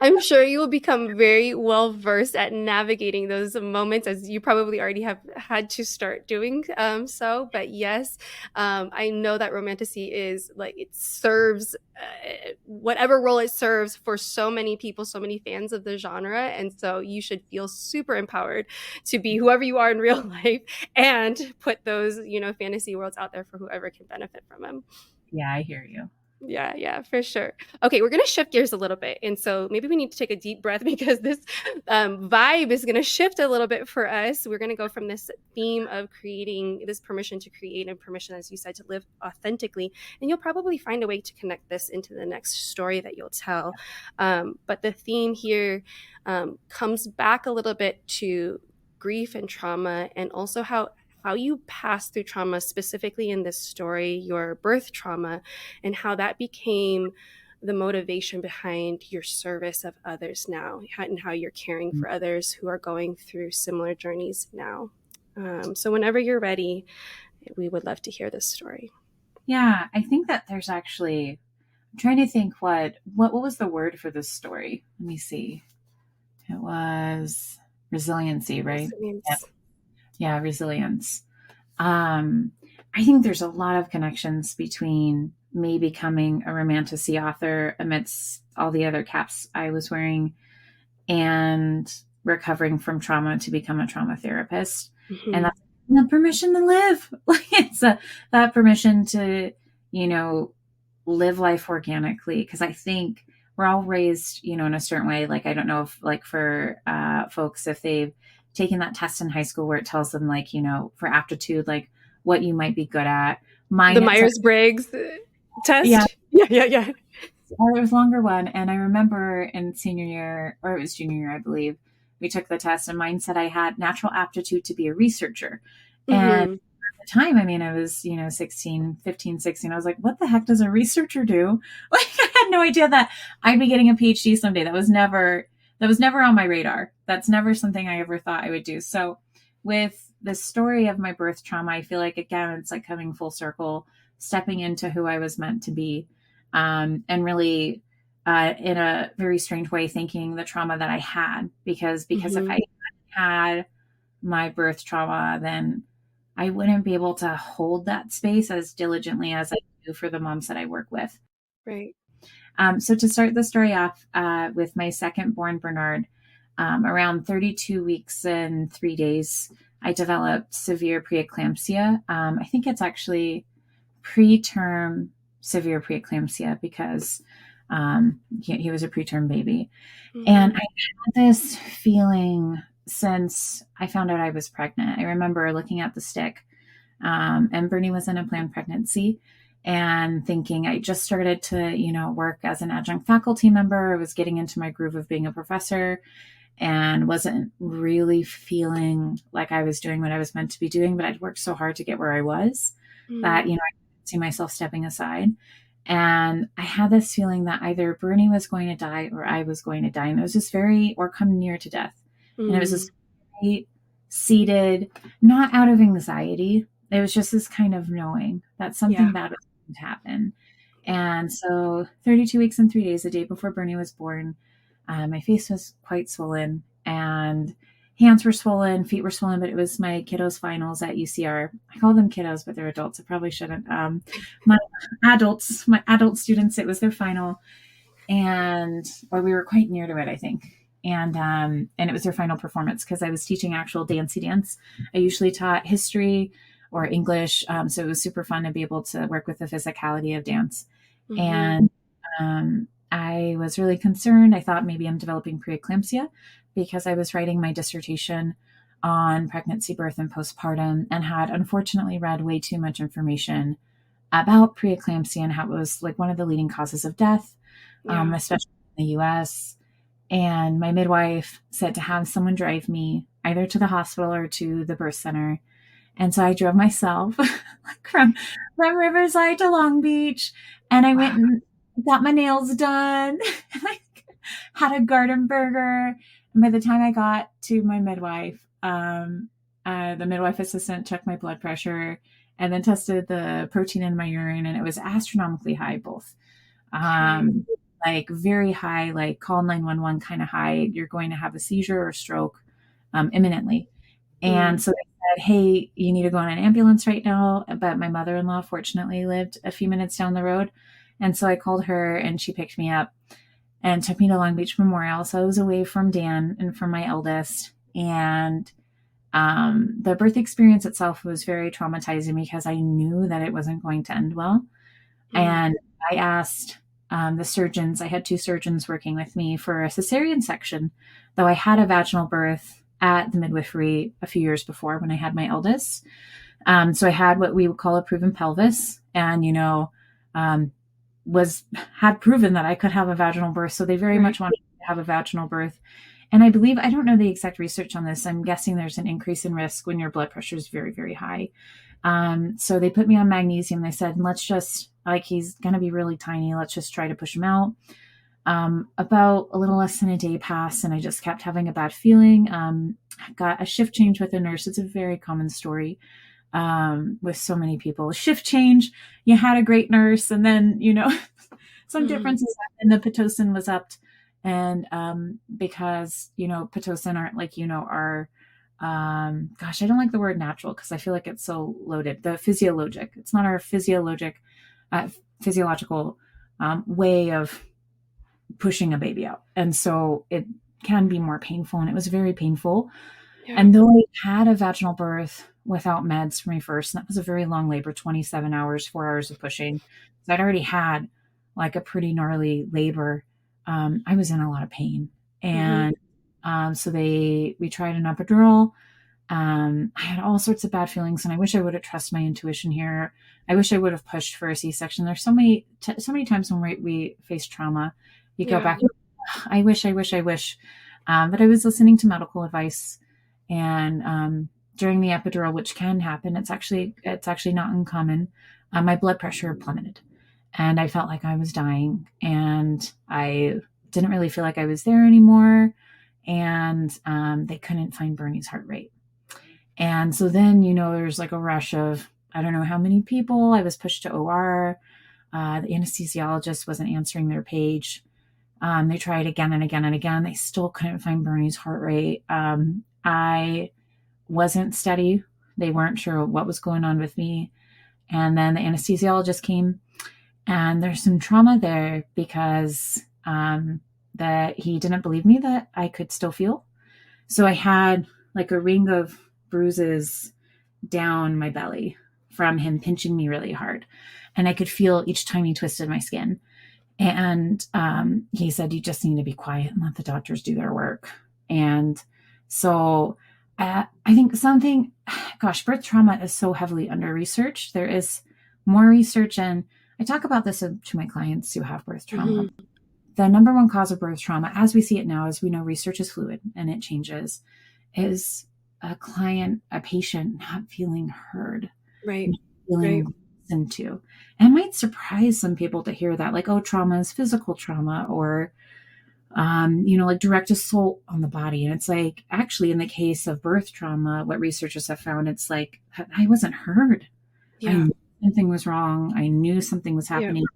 A: I'm sure you will become very well versed at navigating those moments, as you probably already have had to start doing so. But yes, I know that romantasy is like, it serves whatever role it serves for so many people, so many fans of the genre. And so you should feel super empowered to be whoever you are in real life and put those, fantasy worlds out there for whoever can benefit from them.
B: Yeah, I hear you.
A: Yeah, for sure. Okay, we're going to shift gears a little bit. And so maybe we need to take a deep breath because this vibe is going to shift a little bit for us. We're going to go from this theme of creating this permission to create and permission, as you said, to live authentically. And you'll probably find a way to connect this into the next story that you'll tell. But the theme here comes back a little bit to grief and trauma, and also how you pass through trauma, specifically in this story, your birth trauma, and how that became the motivation behind your service of others now, and how you're caring for others who are going through similar journeys now. So whenever you're ready, we would love to hear this story.
B: Yeah, I think that there's actually, I'm trying to think what was the word for this story? Let me see. It was resiliency, right?
A: Resilience.
B: Yeah, resilience. I think there's a lot of connections between me becoming a romantasy author amidst all the other caps I was wearing and recovering from trauma to become a trauma therapist.
A: Mm-hmm.
B: And that's the permission to live. It's that permission to, live life organically. Because I think we're all raised, in a certain way. Like, I don't know if, like, for folks, if they've taken that test in high school where it tells them, like, for aptitude, like what you might be good at.
A: The Myers-Briggs test?
B: Yeah.
A: Yeah.
B: There was a longer one. And I remember in senior year, or it was junior year, I believe, we took the test and mine said I had natural aptitude to be a researcher.
A: Mm-hmm.
B: And at the time, I mean, I was, 15, 16. I was like, what the heck does a researcher do? Like, I had no idea that I'd be getting a PhD someday. That was never on my radar. That's never something I ever thought I would do. So with the story of my birth trauma, I feel like, again, it's like coming full circle, stepping into who I was meant to be. And really, in a very strange way, thinking the trauma that I had, because
A: Mm-hmm.
B: if I had my birth trauma, then I wouldn't be able to hold that space as diligently as I do for the moms that I work with.
A: Right.
B: So to start the story off with my second born, Bernard, around 32 weeks and 3 days, I developed severe preeclampsia. I think it's actually preterm severe preeclampsia because he was a preterm baby.
A: Mm-hmm.
B: And I had this feeling since I found out I was pregnant. I remember looking at the stick, and Bernie was in a planned pregnancy, and thinking I just started to, work as an adjunct faculty member. I was getting into my groove of being a professor and wasn't really feeling like I was doing what I was meant to be doing, but I'd worked so hard to get where I was that, I could see myself stepping aside. And I had this feeling that either Bernie was going to die or I was going to die. And it was just or come near to death. And it was this very seated, not out of anxiety. It was just this kind of knowing that something bad was going to happen. And so 32 weeks and 3 days, the day before Bernie was born, my face was quite swollen and hands were swollen, feet were swollen, but it was my kiddos finals at UCR. I call them kiddos, but they're adults. I probably shouldn't. My adult students, it was their final. Or we were quite near to it, I think. And it was their final performance because I was teaching actual dancey dance. I usually taught history or English. So it was super fun to be able to work with the physicality of dance.
A: Mm-hmm.
B: And I was really concerned. I thought maybe I'm developing preeclampsia because I was writing my dissertation on pregnancy, birth, and postpartum, and had unfortunately read way too much information about preeclampsia and how it was like one of the leading causes of death, especially in the US. And my midwife said to have someone drive me either to the hospital or to the birth center. And so I drove myself like from Riverside to Long Beach, and I went and got my nails done. And I had a garden burger. And by the time I got to my midwife, the midwife assistant checked my blood pressure and then tested the protein in my urine, and it was astronomically high, both. Like very high, like call 911 kind of high. You're going to have a seizure or stroke imminently. And so they said, hey, you need to go in an ambulance right now. But my mother-in-law fortunately lived a few minutes down the road. And so I called her and she picked me up and took me to Long Beach Memorial. So I was away from Dan and from my eldest. And the birth experience itself was very traumatizing because I knew that it wasn't going to end well.
A: Mm.
B: And I asked the surgeons, I had 2 surgeons working with me for a cesarean section, though I had a vaginal birth at the midwifery a few years before when I had my eldest. So I had what we would call a proven pelvis, and um, had proven that I could have a vaginal birth. So they very
A: Right.
B: much wanted to have a vaginal birth. And I believe, I don't know the exact research on this. I'm guessing there's an increase in risk when your blood pressure is very, very high. So they put me on magnesium. They said, let's just, like, he's going to be really tiny. Let's just try to push him out. About a little less than a day passed, and I just kept having a bad feeling. I got a shift change with a nurse. It's a very common story with so many people. Shift change, you had a great nurse, and then, some
A: Mm.
B: differences happened. The Pitocin was upped. And because, Pitocin aren't like, our, gosh, I don't like the word natural because I feel like it's so loaded. The physiologic, it's not our physiological way of pushing a baby out. And so it can be more painful, and it was very painful.
A: Yeah.
B: And though I had a vaginal birth without meds for me first, and that was a very long labor, 27 hours, 4 hours of pushing. So I'd already had like a pretty gnarly labor. I was in a lot of pain.
A: Mm-hmm.
B: And so we tried an epidural. I had all sorts of bad feelings, and I wish I would have trusted my intuition here. I wish I would have pushed for a C-section. There's so many times when we face trauma, you go
A: Yeah.
B: back, I wish. But I was listening to medical advice, and during the epidural, which can happen, it's actually not uncommon. My blood pressure plummeted, and I felt like I was dying, and I didn't really feel like I was there anymore. And they couldn't find Bernie's heart rate. And so then, there's like a rush of, I don't know how many people. I was pushed to OR. The anesthesiologist wasn't answering their page. They tried again and again and again. They still couldn't find Bernie's heart rate. I wasn't steady. They weren't sure what was going on with me. And then the anesthesiologist came, and there's some trauma there because that he didn't believe me that I could still feel. So I had like a ring of bruises down my belly from him pinching me really hard. And I could feel each time he twisted my skin. And he said, you just need to be quiet and let the doctors do their work. And so I think birth trauma is so heavily under researched. There is more research. And I talk about this to my clients who have birth trauma.
A: Mm-hmm.
B: The number one cause of birth trauma, as we see it now, as we know, research is fluid and it changes, is a patient not feeling heard,
A: Right.
B: not feeling
A: Right.
B: listened to. And it might surprise some people to hear that, like, oh, trauma is physical trauma, or, like direct assault on the body. And it's like, actually, in the case of birth trauma, what researchers have found, it's like, I wasn't heard. I
A: Yeah.
B: knew something was wrong. I knew something was
A: Yeah.
B: happening.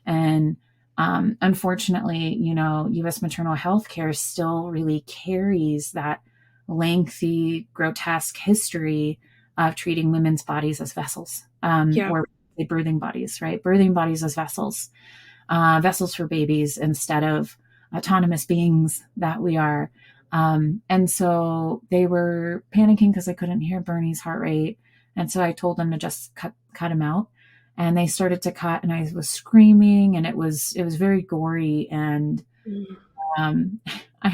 B: And unfortunately, U.S. maternal health care still really carries that lengthy, grotesque history of treating women's bodies as vessels,
A: Yeah.
B: or birthing bodies, right? Birthing bodies as vessels for babies instead of autonomous beings that we are. And so they were panicking because I couldn't hear Bernie's heart rate. And so I told them to just cut him out. And they started to cut, and I was screaming, and it was very gory. And
A: Mm.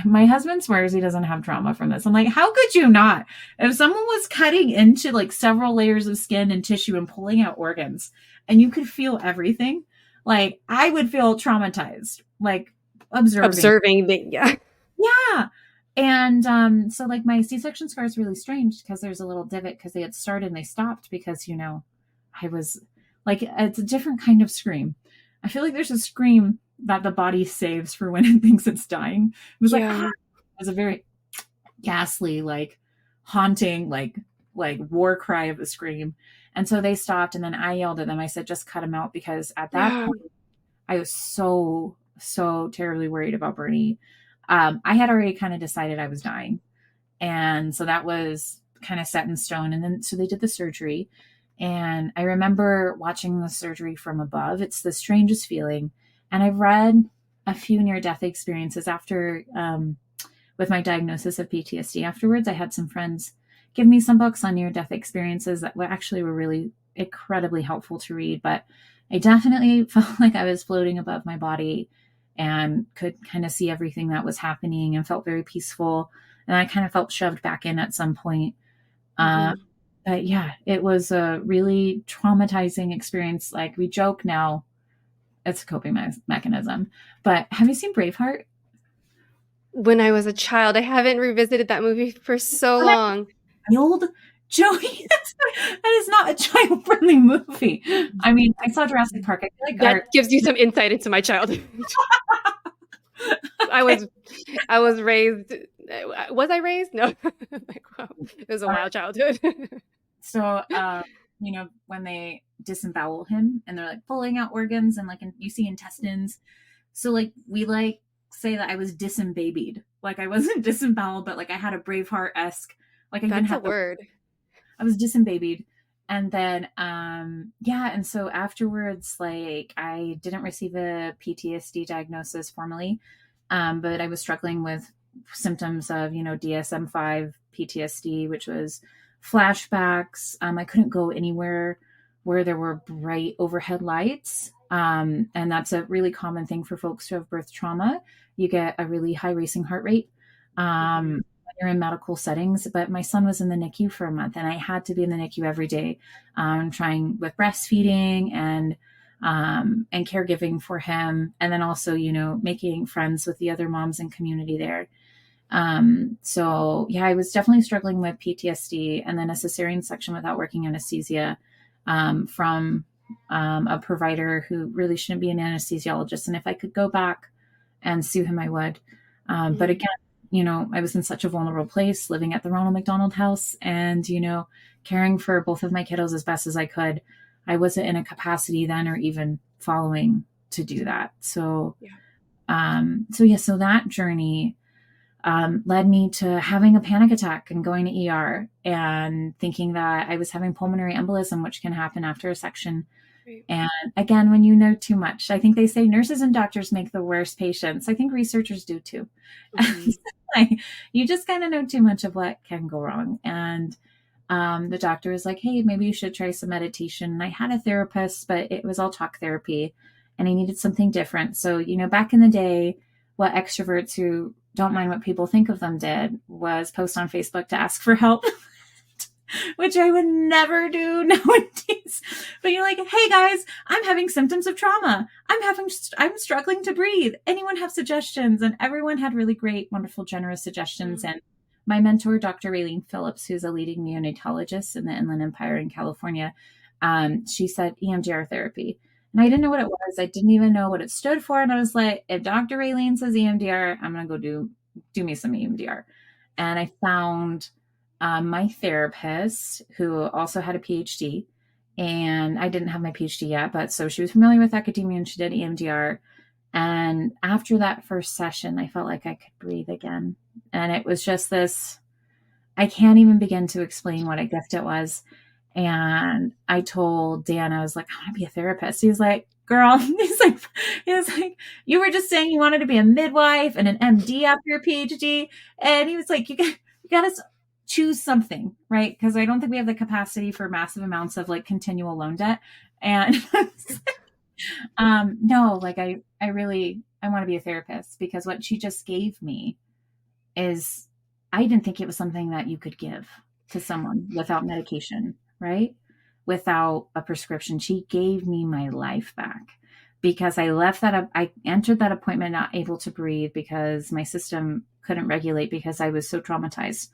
B: my husband swears he doesn't have trauma from this. I'm like, how could you not? If someone was cutting into like several layers of skin and tissue and pulling out organs, and you could feel everything, like I would feel traumatized, like
A: Observing the, yeah.
B: yeah. And so like my C-section scar is really strange because there's a little divot because they had started and they stopped because, I was like, it's a different kind of scream. I feel like there's a scream that the body saves for when it thinks it's dying. It was like,
A: Yeah.
B: it was a very ghastly, like haunting, like war cry of a scream. And so they stopped, and then I yelled at them. I said, just cut him out, because at that
A: Yeah.
B: point I was so terribly worried about Bernie. I had already kind of decided I was dying. And so that was kind of set in stone. And then, so they did the surgery. And I remember watching the surgery from above. It's the strangest feeling. And I've read a few near-death experiences after, with my diagnosis of PTSD afterwards. I had some friends give me some books on near-death experiences that were really incredibly helpful to read. But I definitely felt like I was floating above my body and could kind of see everything that was happening and felt very peaceful. And I kind of felt shoved back in at some point. Uh,
A: Mm-hmm.
B: but yeah, it was a really traumatizing experience. Like we joke now, it's a coping mechanism. But have you seen Braveheart?
A: When I was a child, I haven't revisited that movie for so long.
B: Child, Joey, that is not a child friendly movie. I mean, I saw Jurassic Park. I feel like
A: That gives you some insight into my childhood. I
B: okay.
A: was I was raised. Was I raised? No. Like, wow, it was a wild childhood.
B: So, when they disembowel him and they're like pulling out organs and like you see intestines. So like we like say that I was disembabied. Like I wasn't disemboweled, but like I had a Braveheart-esque, like I even
A: That's a
B: had
A: word.
B: I was disembabied. And then yeah, and so afterwards, like I didn't receive a PTSD diagnosis formally, but I was struggling with symptoms of, DSM-5 PTSD, which was flashbacks. I couldn't go anywhere where there were bright overhead lights. And that's a really common thing for folks who have birth trauma. You get a really high racing heart rate.
A: Mm-hmm.
B: When you're in medical settings, but my son was in the NICU for a month and I had to be in the NICU every day, trying with breastfeeding and caregiving for him. And then also, making friends with the other moms and community there. So yeah, I was definitely struggling with PTSD and then a cesarean section without working anesthesia, from a provider who really shouldn't be an anesthesiologist. And if I could go back and sue him, I would. But
A: Mm-hmm.
B: again, I was in such a vulnerable place living at the Ronald McDonald House and, caring for both of my kiddos as best as I could. I wasn't in a capacity then or even following to do that. So,
A: Yeah.
B: so that journey led me to having a panic attack and going to ER and thinking that I was having pulmonary embolism, which can happen after a section.
A: Right.
B: And again, when you know too much, I think they say nurses and doctors make the worst patients. I think researchers do too.
A: Mm-hmm.
B: You just kind of know too much of what can go wrong. And the doctor was like, hey, maybe you should try some meditation. And I had a therapist, but it was all talk therapy and I needed something different. So, back in the day, what extroverts who don't mind what people think of them did was post on Facebook to ask for help, which I would never do nowadays. But you're like, hey guys, I'm having symptoms of trauma. I'm struggling to breathe. Anyone have suggestions? And everyone had really great, wonderful, generous suggestions.
A: Mm-hmm.
B: And my mentor, Dr. Raylene Phillips, who's a leading neonatologist in the Inland Empire in California, she said EMDR therapy. And I didn't know what it was. I didn't even know what it stood for. And I was like, if Dr. Raylene says EMDR, I'm going to go do me some EMDR. And I found my therapist, who also had a PhD, and I didn't have my PhD yet, but so she was familiar with academia and she did EMDR. And after that first session, I felt like I could breathe again. And it was just this, I can't even begin to explain what a gift it was. And I told Dan, I was like, I want to be a therapist. He's like, girl, he was like, you were just saying you wanted to be a midwife and an MD after your PhD. And he was like, you got to choose something, right? Because I don't think we have the capacity for massive amounts of like continual loan debt. And no, like I want to be a therapist because what she just gave me is, I didn't think it was something that you could give to someone without medication, right? Without a prescription. She gave me my life back because I entered that appointment not able to breathe because my system couldn't regulate because I was so traumatized.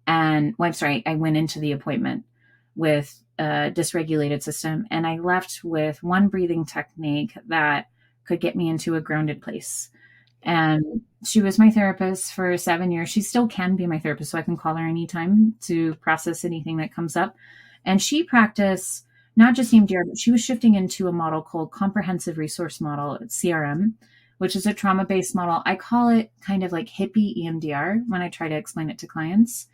B: And well, I'm sorry, I went into the appointment with a dysregulated system and I left with one breathing technique that could get me into a grounded place. And she was my therapist for 7 years. She still can be my therapist, so I can call her anytime to process anything that comes up. And she practiced not just EMDR, but she was shifting into a model called Comprehensive Resource Model, it's CRM, which is a trauma-based model. I call it kind of like hippie EMDR when I try to explain it to clients.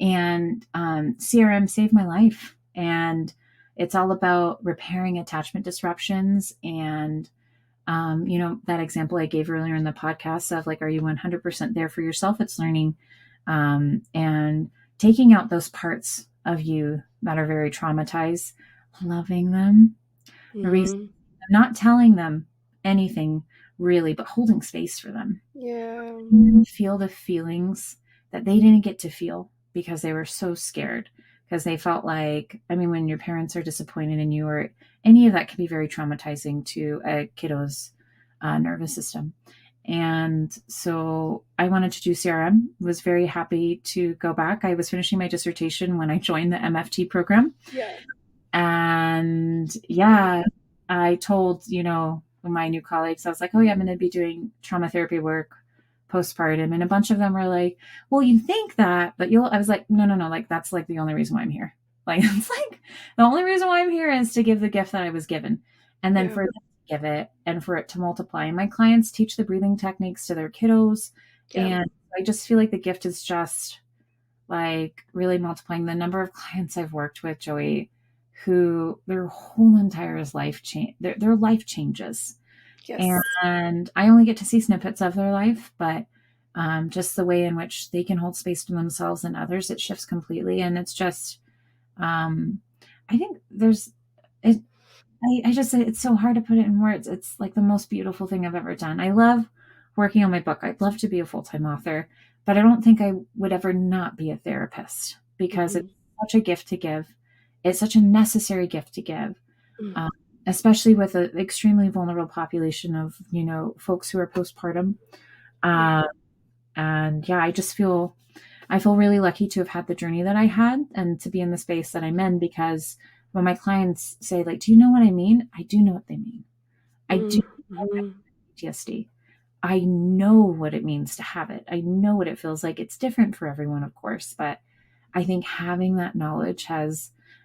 B: And CRM saved my life. And it's all about repairing attachment disruptions and that example I gave earlier in the podcast of like, are you 100% there for yourself? It's learning and taking out those parts of you that are very traumatized, loving them, releasing
A: Mm-hmm.
B: not telling them anything really, but holding space for them.
A: Yeah.
B: Feel the feelings that they didn't get to feel because they were so scared. Because they felt like, I mean, when your parents are disappointed in you, or any of that can be very traumatizing to a kiddo's nervous system. And so I wanted to do CRM, was very happy to go back. I was finishing my dissertation when I joined the MFT program.
A: Yeah.
B: And yeah, I told, my new colleagues, I was like, oh yeah, I'm going to be doing trauma therapy work postpartum. And a bunch of them were like, well, you think that, but I was like, no, like that's like the only reason why I'm here. Like, it's like the only reason why I'm here is to give the gift that I was given. And then for them to give it and for it to multiply. And my clients teach the breathing techniques to their kiddos.
A: Yeah.
B: And I just feel like the gift is just like really multiplying. The number of clients I've worked with, Joey, who their whole entire life their life changes.
A: Yes.
B: And I only get to see snippets of their life, but just the way in which they can hold space for themselves and others, it shifts completely. And it's just, I think I just say it's so hard to put it in words. It's like the most beautiful thing I've ever done. I love working on my book. I'd love to be a full-time author, but I don't think I would ever not be a therapist because it's such a gift to give. It's such a necessary gift to give. Especially with an extremely vulnerable population of, folks who are postpartum. And yeah, I feel really lucky to have had the journey that I had and to be in the space that I'm in, because when my clients say like, do you know what I mean? I do know what they mean. I do know PTSD. I know what it means to have it. I know what it feels like. It's different for everyone, of course, but I think having that knowledge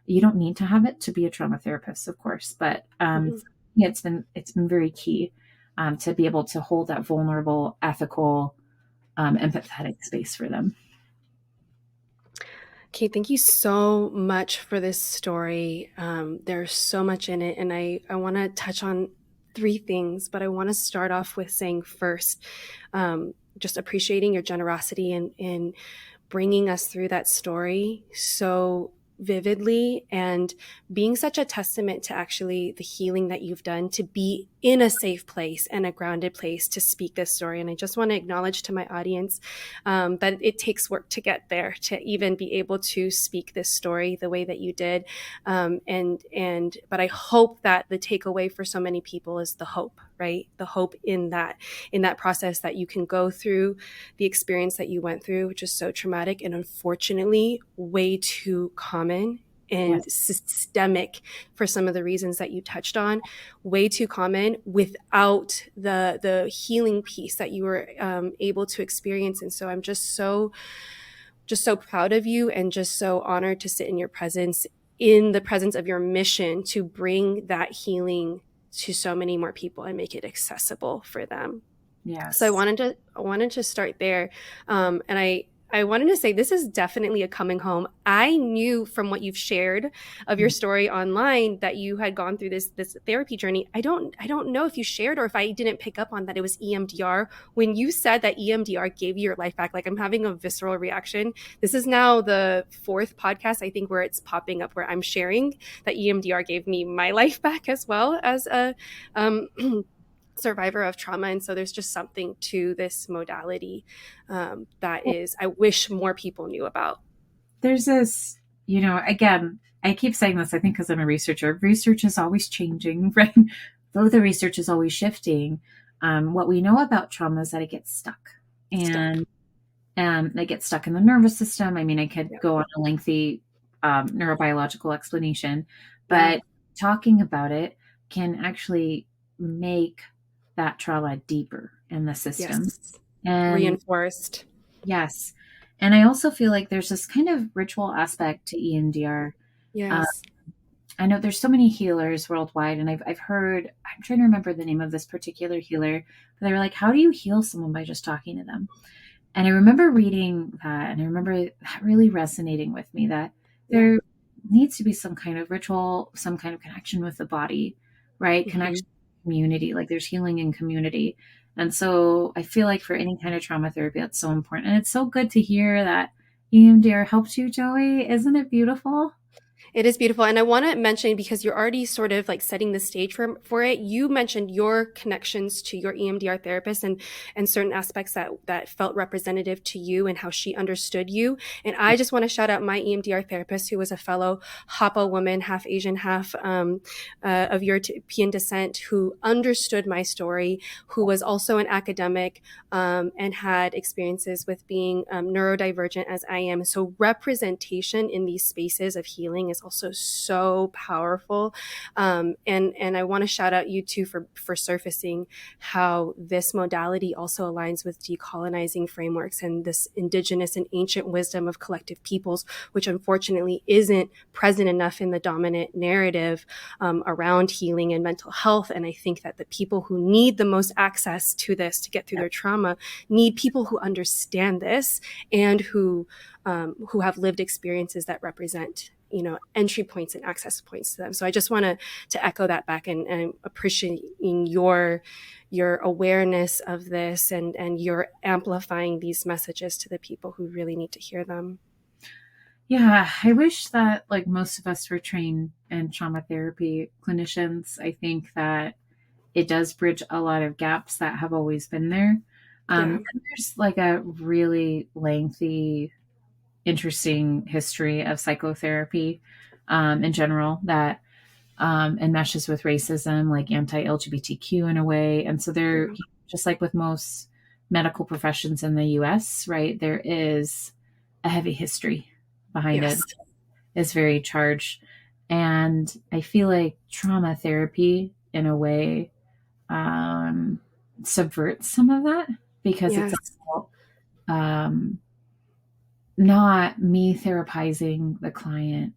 B: you don't need to have it to be a trauma therapist, of course, but it's been very key to be able to hold that vulnerable, ethical, empathetic space for them.
A: Okay, thank you so much for this story. There's so much in it, and I want to touch on 3 things, but I want to start off with saying first, just appreciating your generosity in bringing us through that story so vividly, and being such a testament to actually the healing that you've done to be in a safe place and a grounded place to speak this story. And I just want to acknowledge to my audience that it takes work to get there, to even be able to speak this story the way that you did. But I hope that the takeaway for so many people is the hope, right? The hope in that process, that you can go through the experience that you went through, which is so traumatic and unfortunately way too common and systemic for some of the reasons that you touched on, way too common, without the healing piece that you were able to experience. And so I'm just so proud of you, and just so honored to sit in your presence, in the presence of your mission to bring that healing to so many more people and make it accessible for them.
B: Yes.
A: So I wanted to start there. And I wanted to say this is definitely a coming home. I knew from what you've shared of your story online that you had gone through this therapy journey. I don't know if you shared or if I didn't pick up on that it was EMDR. When you said that EMDR gave you your life back, like I'm having a visceral reaction. This is now the 4th podcast, I think, where it's popping up where I'm sharing that EMDR gave me my life back as well as a survivor of trauma. And so there's just something to this modality that is, I wish more people knew about.
B: There's this, again, I keep saying this, I think, because I'm a researcher. Research is always changing, right? Though the research is always shifting, what we know about trauma is that it gets stuck. And it gets stuck in the nervous system. I mean, I could go on a lengthy neurobiological explanation, but talking about it can actually make that trauma deeper in the system. And
A: reinforced.
B: Yes. And I also feel like there's this kind of ritual aspect to EMDR.
A: Yes.
B: I know there's so many healers worldwide, and I've heard, I'm trying to remember the name of this particular healer, but they were like, how do you heal someone by just talking to them? And I remember reading that, and I remember that really resonating with me, that there needs to be some kind of ritual, some kind of connection with the body, right? Connection, community, like there's healing in community. And so I feel like for any kind of trauma therapy, that's so important. And it's so good to hear that EMDR helped you, Joey. Isn't it beautiful?
A: It is beautiful. And I want to mention, because you're already sort of like setting the stage for it, you mentioned your connections to your EMDR therapist and certain aspects that felt representative to you and how she understood you. And I just want to shout out my EMDR therapist, who was a fellow Hapa woman, half Asian, half of European descent, who understood my story, who was also an academic and had experiences with being neurodivergent as I am. So representation in these spaces of healing is also so powerful. And I want to shout out you too for surfacing how this modality also aligns with decolonizing frameworks and this indigenous and ancient wisdom of collective peoples, which unfortunately isn't present enough in the dominant narrative around healing and mental health. And I think that the people who need the most access to this to get through their trauma need people who understand this and who have lived experiences that represent, entry points and access points to them. So I just want to echo that back and appreciating your awareness of this and you're amplifying these messages to the people who really need to hear them.
B: Yeah, I wish that like most of us were trained in trauma therapy clinicians. I think that it does bridge a lot of gaps that have always been there.
A: Yeah.
B: And there's like a really lengthy, interesting history of psychotherapy in general that enmeshes with racism, like anti-LGBTQ in a way. And so they're just like with most medical professions in the US, right? There is a heavy history behind it.
A: Yes.
B: It's very charged. And I feel like trauma therapy in a way subverts some of that because
A: Yes.
B: it's about, not me therapizing the client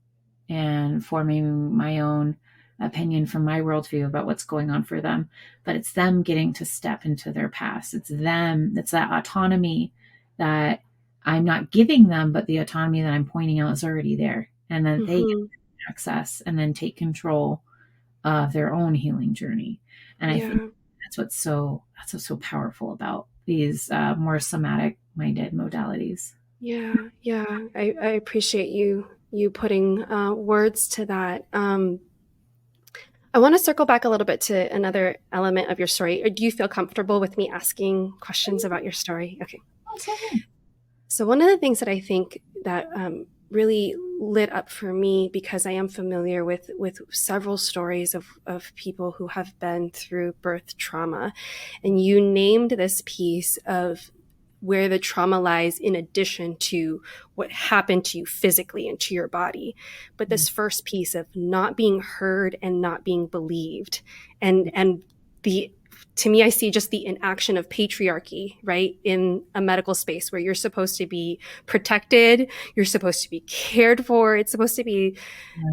B: and forming my own opinion from my worldview about what's going on for them, but it's them getting to step into their past. It's that autonomy that I'm not giving them, but the autonomy that I'm pointing out is already there. And then they get access and then take control of their own healing journey. And I think that's what's so powerful about these more somatic minded modalities.
A: Yeah. I appreciate you putting words to that. I want to circle back a little bit to another element of your story. Do you feel comfortable with me asking questions about your story? Okay. So one of the things that I think that really lit up for me, because I am familiar with several stories of people who have been through birth trauma, and you named this piece of where the trauma lies in addition to what happened to you physically and to your body. But this first piece of not being heard and not being believed, and to me, I see just the inaction of patriarchy, right? In a medical space where you're supposed to be protected, you're supposed to be cared for. It's supposed to be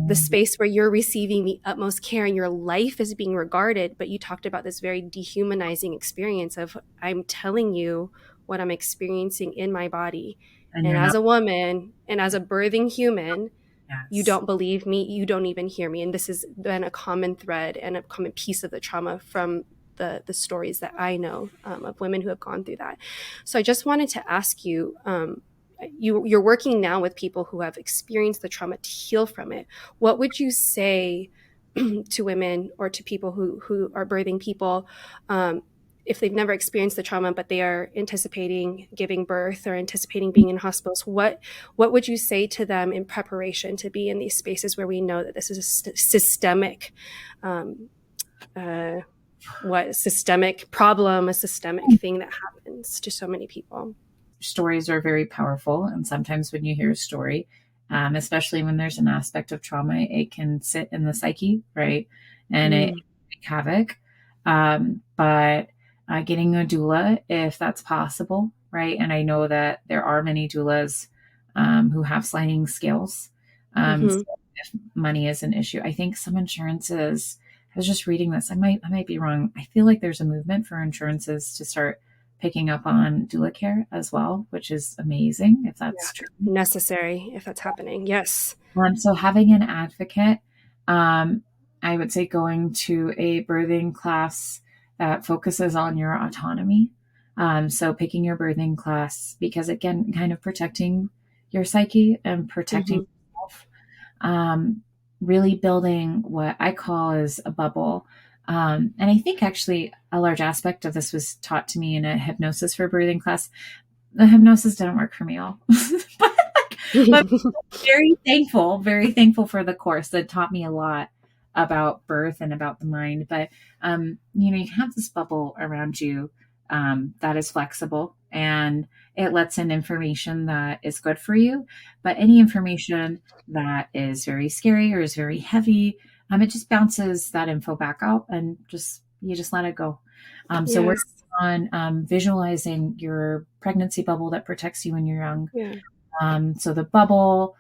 A: the space where you're receiving the utmost care and your life is being regarded. But you talked about this very dehumanizing experience of, I'm telling you what I'm experiencing in my body. And as a woman and as a birthing human, you don't believe me. You don't even hear me. And this has been a common thread and a common piece of the trauma from the stories that I know of women who have gone through that. So I just wanted to ask you, you're working now with people who have experienced the trauma to heal from it. What would you say to women or to people who are birthing people, if they've never experienced the trauma, but they are anticipating giving birth or anticipating being in hospitals? What would you say to them in preparation to be in these spaces where we know that this is a systemic systemic problem, a systemic thing that happens to so many people?
B: Stories are very powerful. And sometimes when you hear a story, especially when there's an aspect of trauma, it can sit in the psyche, right? And it can wreak havoc. But getting a doula, if that's possible, right? And I know that there are many doulas who have sliding scales. So if money is an issue, I think some insurances, I was just reading this, I might be wrong. I feel like there's a movement for insurances to start picking up on doula care as well, which is amazing if that's true.
A: Necessary if that's happening. Yes.
B: So having an advocate, I would say going to a birthing class that focuses on your autonomy. So picking your birthing class, because again, kind of protecting your psyche and protecting yourself. really building what I call is a bubble. And I think actually a large aspect of this was taught to me in a hypnosis for birthing class. The hypnosis didn't work for me all, but, but very thankful for the course that taught me a lot about birth and about the mind. But, you have this bubble around you that is flexible, and it lets in information that is good for you. But any information that is very scary or is very heavy, it just bounces that info back out, and you just let it go. So we're
A: Yes.
B: on visualizing your pregnancy bubble that protects you when you're young.
A: Yeah.
B: So the bubble,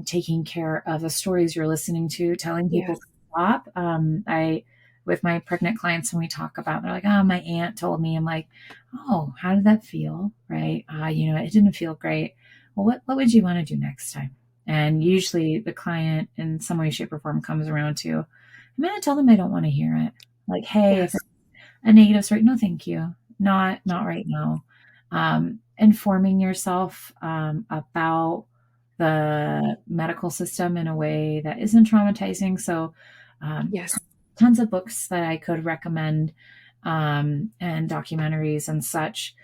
B: taking care of the stories you're listening to, telling people
A: Yes.
B: to stop. With my pregnant clients, when we talk about, they're like, "Oh, my aunt told me." I'm like, "Oh, how did that feel?" Right? It didn't feel great. Well, what would you want to do next time? And usually the client in some way, shape, or form comes around to, I'm going to tell them I don't want to hear it. Like, hey, if
A: Yes.
B: it's a negative story, no, thank you. Not right now. Informing yourself about the medical system in a way that isn't traumatizing. So,
A: Yes.
B: tons of books that I could recommend, and documentaries and such.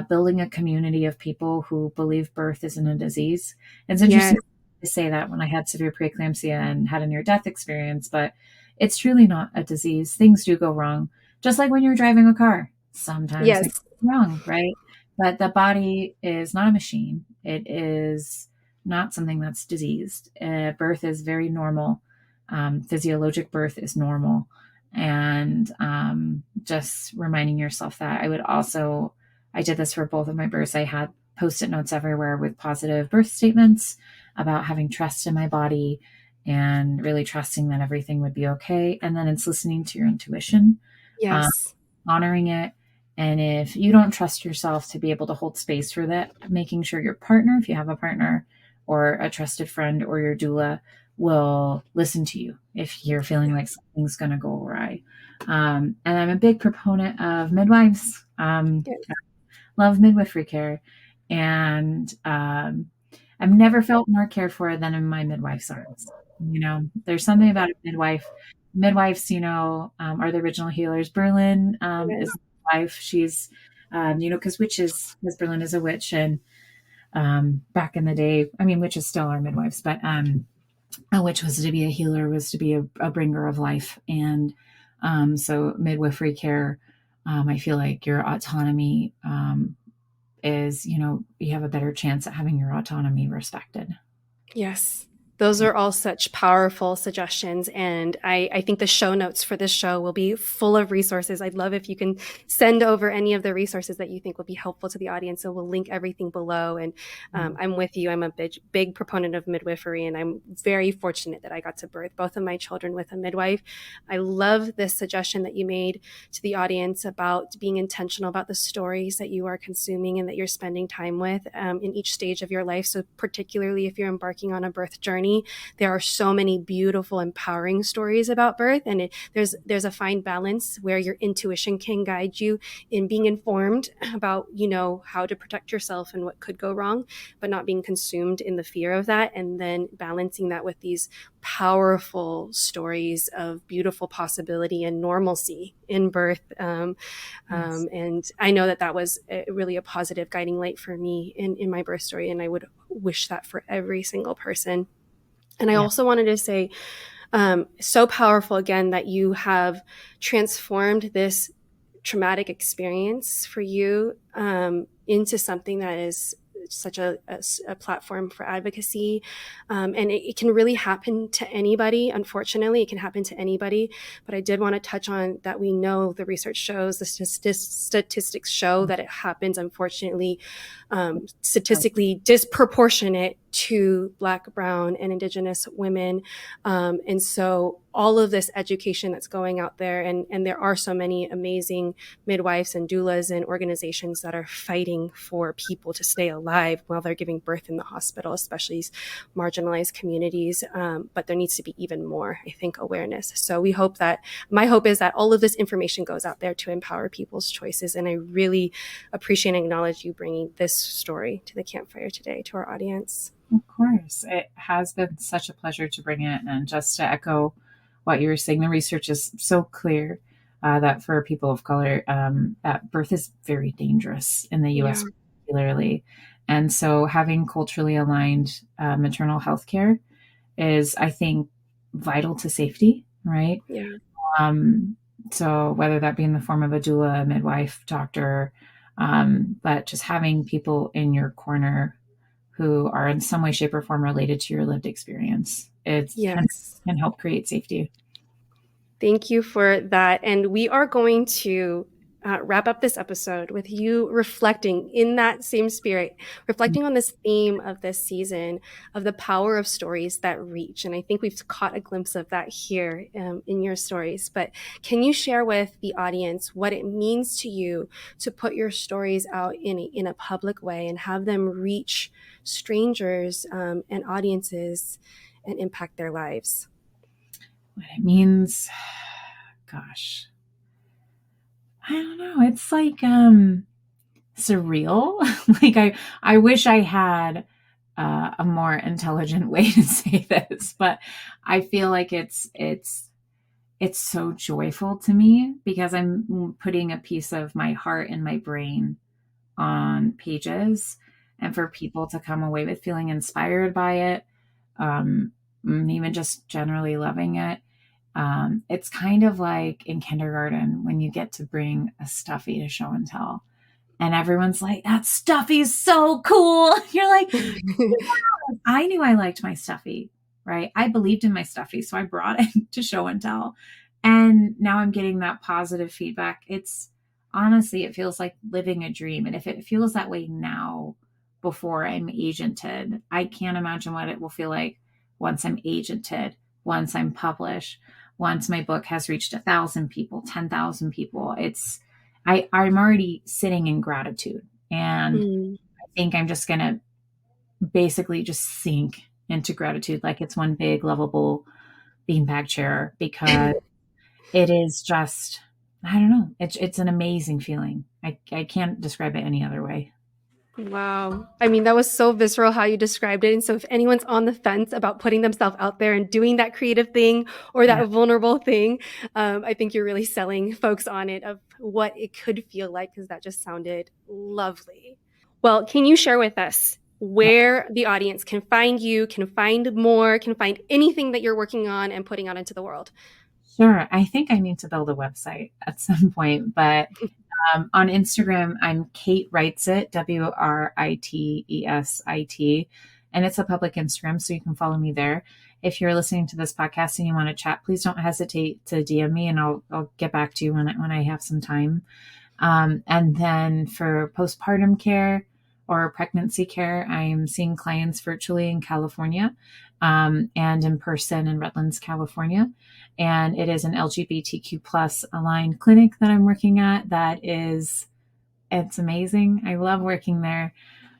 B: Building a community of people who believe birth isn't a disease. It's
A: Yes.
B: interesting to say that when I had severe preeclampsia and had a near death experience, but it's truly not a disease. Things do go wrong, just like when you're driving a car. Sometimes things
A: Yes.
B: go wrong, right? But the body is not a machine. It is not something that's diseased. Birth is very normal. Physiologic birth is normal. And just reminding yourself that. I did this for both of my births. I had post-it notes everywhere with positive birth statements about having trust in my body and really trusting that everything would be okay. And then it's listening to your intuition, um,
A: Yes.
B: honoring it. And if you don't trust yourself to be able to hold space for that, making sure your partner, if you have a partner or a trusted friend or your doula, will listen to you if you're feeling like something's going to go awry. And I'm a big proponent of midwives.
A: Yes.
B: Love midwifery care. And I've never felt more cared for than in my midwife's arms. There's something about a midwife. Midwives, are the original healers. Berlin is
A: Yes.
B: a wife. She's, because because Berlin is a witch. And back in the day, I mean, witches still are midwives, but a witch was to be a healer, was to be a bringer of life. And so midwifery care, I feel like your autonomy is, you have a better chance at having your autonomy respected.
A: Yes. Those are all such powerful suggestions. And I think the show notes for this show will be full of resources. I'd love if you can send over any of the resources that you think will be helpful to the audience. So we'll link everything below. And I'm with you. I'm a big proponent of midwifery, and I'm very fortunate that I got to birth both of my children with a midwife. I love this suggestion that you made to the audience about being intentional about the stories that you are consuming and that you're spending time with in each stage of your life. So particularly if you're embarking on a birth journey, there are so many beautiful, empowering stories about birth, and there's a fine balance where your intuition can guide you in being informed about how to protect yourself and what could go wrong, but not being consumed in the fear of that, and then balancing that with these powerful stories of beautiful possibility and normalcy in birth.
B: Yes.
A: And I know that was really a positive guiding light for me in my birth story, and I would wish that for every single person. And I
B: Yeah.
A: also wanted to say, so powerful again that you have transformed this traumatic experience for you into something that is such a platform for advocacy. And it can really happen to anybody. Unfortunately, it can happen to anybody. But I did want to touch on that. We know the research shows, the statistics show that it happens, unfortunately, statistically disproportionate to Black, Brown, and Indigenous women. And so all of this education that's going out there, and there are so many amazing midwives and doulas and organizations that are fighting for people to stay alive while they're giving birth in the hospital, especially these marginalized communities. But there needs to be even more, I think, awareness. So my hope is that all of this information goes out there to empower people's choices. And I really appreciate and acknowledge you bringing this story to the campfire today to our audience.
B: Of course. It has been such a pleasure to bring it. And just to echo what you were saying, the research is so clear that for people of color, that birth is very dangerous in the US,
A: Yeah.
B: particularly. And so having culturally aligned maternal health care is, I think, vital to safety, right?
A: Yeah.
B: Um, so whether that be in the form of a doula, a midwife, doctor, but just having people in your corner who are in some way, shape, or form related to your lived experience, it
A: Yes.
B: can help create safety.
A: Thank you for that. And we are going to wrap up this episode with you reflecting in that same spirit, reflecting on this theme of this season of the power of stories that reach. And I think we've caught a glimpse of that here in your stories. But can you share with the audience what it means to you to put your stories out in a public way and have them reach strangers and audiences and impact their lives?
B: What it means, gosh, I don't know. It's like surreal. Like I wish I had a more intelligent way to say this, but I feel like it's so joyful to me because I'm putting a piece of my heart and my brain on pages, and for people to come away with feeling inspired by it, even just generally loving it. It's kind of like in kindergarten when you get to bring a stuffy to show and tell, and everyone's like, that stuffy's so cool. You're like, I knew I liked my stuffy, right? I believed in my stuffy, so I brought it to show and tell. And now I'm getting that positive feedback. It's honestly, it feels like living a dream. And if it feels that way now before I'm agented, I can't imagine what it will feel like once I'm agented, once I'm published, once my book has reached 1,000 people, 10,000 people. I'm already sitting in gratitude. And I think I'm just going to basically just sink into gratitude like it's one big lovable beanbag chair, because it is just, I don't know, it's an amazing feeling. I can't describe it any other way.
A: Wow. I mean, that was so visceral how you described it. And so if anyone's on the fence about putting themselves out there and doing that creative thing or that
B: Yeah.
A: vulnerable thing, I think you're really selling folks on it of what it could feel like, because that just sounded lovely. Well, can you share with us where the audience can find you, can find more, can find anything that you're working on and putting out into the world?
B: Sure. I think I need to build a website at some point, but on Instagram, I'm Kate Writes It, WRITESIT, and it's a public Instagram, so you can follow me there. If you're listening to this podcast and you want to chat, please don't hesitate to DM me, and I'll get back to you when I have some time. And then for postpartum care or pregnancy care, I'm seeing clients virtually in California and in person in Redlands, California. And it is an LGBTQ plus aligned clinic that I'm working at. It's amazing. I love working there.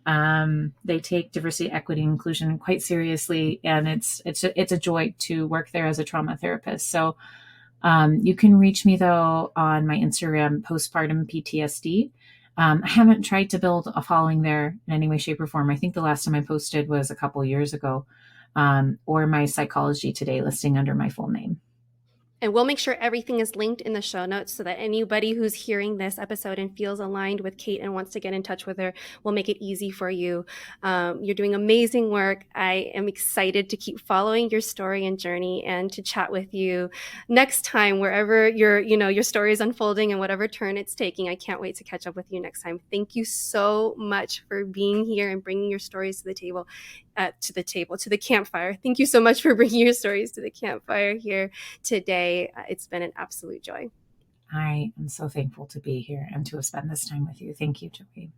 B: They take diversity, equity, inclusion quite seriously, and it's a joy to work there as a trauma therapist. So you can reach me though on my Instagram, postpartum PTSD. I haven't tried to build a following there in any way, shape, or form. I think the last time I posted was a couple years ago, or my Psychology Today listing under my full name.
A: And we'll make sure everything is linked in the show notes so that anybody who's hearing this episode and feels aligned with Kate and wants to get in touch with her, we'll make it easy for you. You're doing amazing work. I am excited to keep following your story and journey and to chat with you next time, wherever your story is unfolding and whatever turn it's taking. I can't wait to catch up with you next time. Thank you so much for being here and bringing your stories to the table. To the campfire. Thank you so much for bringing your stories to the campfire here today. It's been an absolute joy.
B: I am so thankful to be here and to have spent this time with you. Thank you, Joey.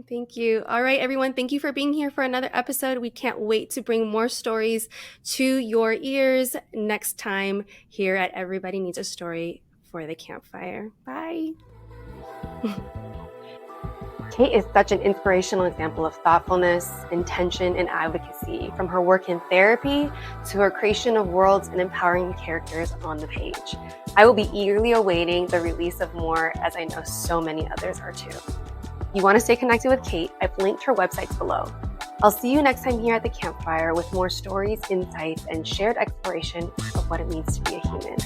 A: Thank you. All right, everyone. Thank you for being here for another episode. We can't wait to bring more stories to your ears next time here at Everybody Needs a Story for the Campfire. Bye. Kate is such an inspirational example of thoughtfulness, intention, and advocacy, from her work in therapy to her creation of worlds and empowering characters on the page. I will be eagerly awaiting the release of more, as I know so many others are too. If you want to stay connected with Kate, I've linked her websites below. I'll see you next time here at the campfire with more stories, insights, and shared exploration of what it means to be a human.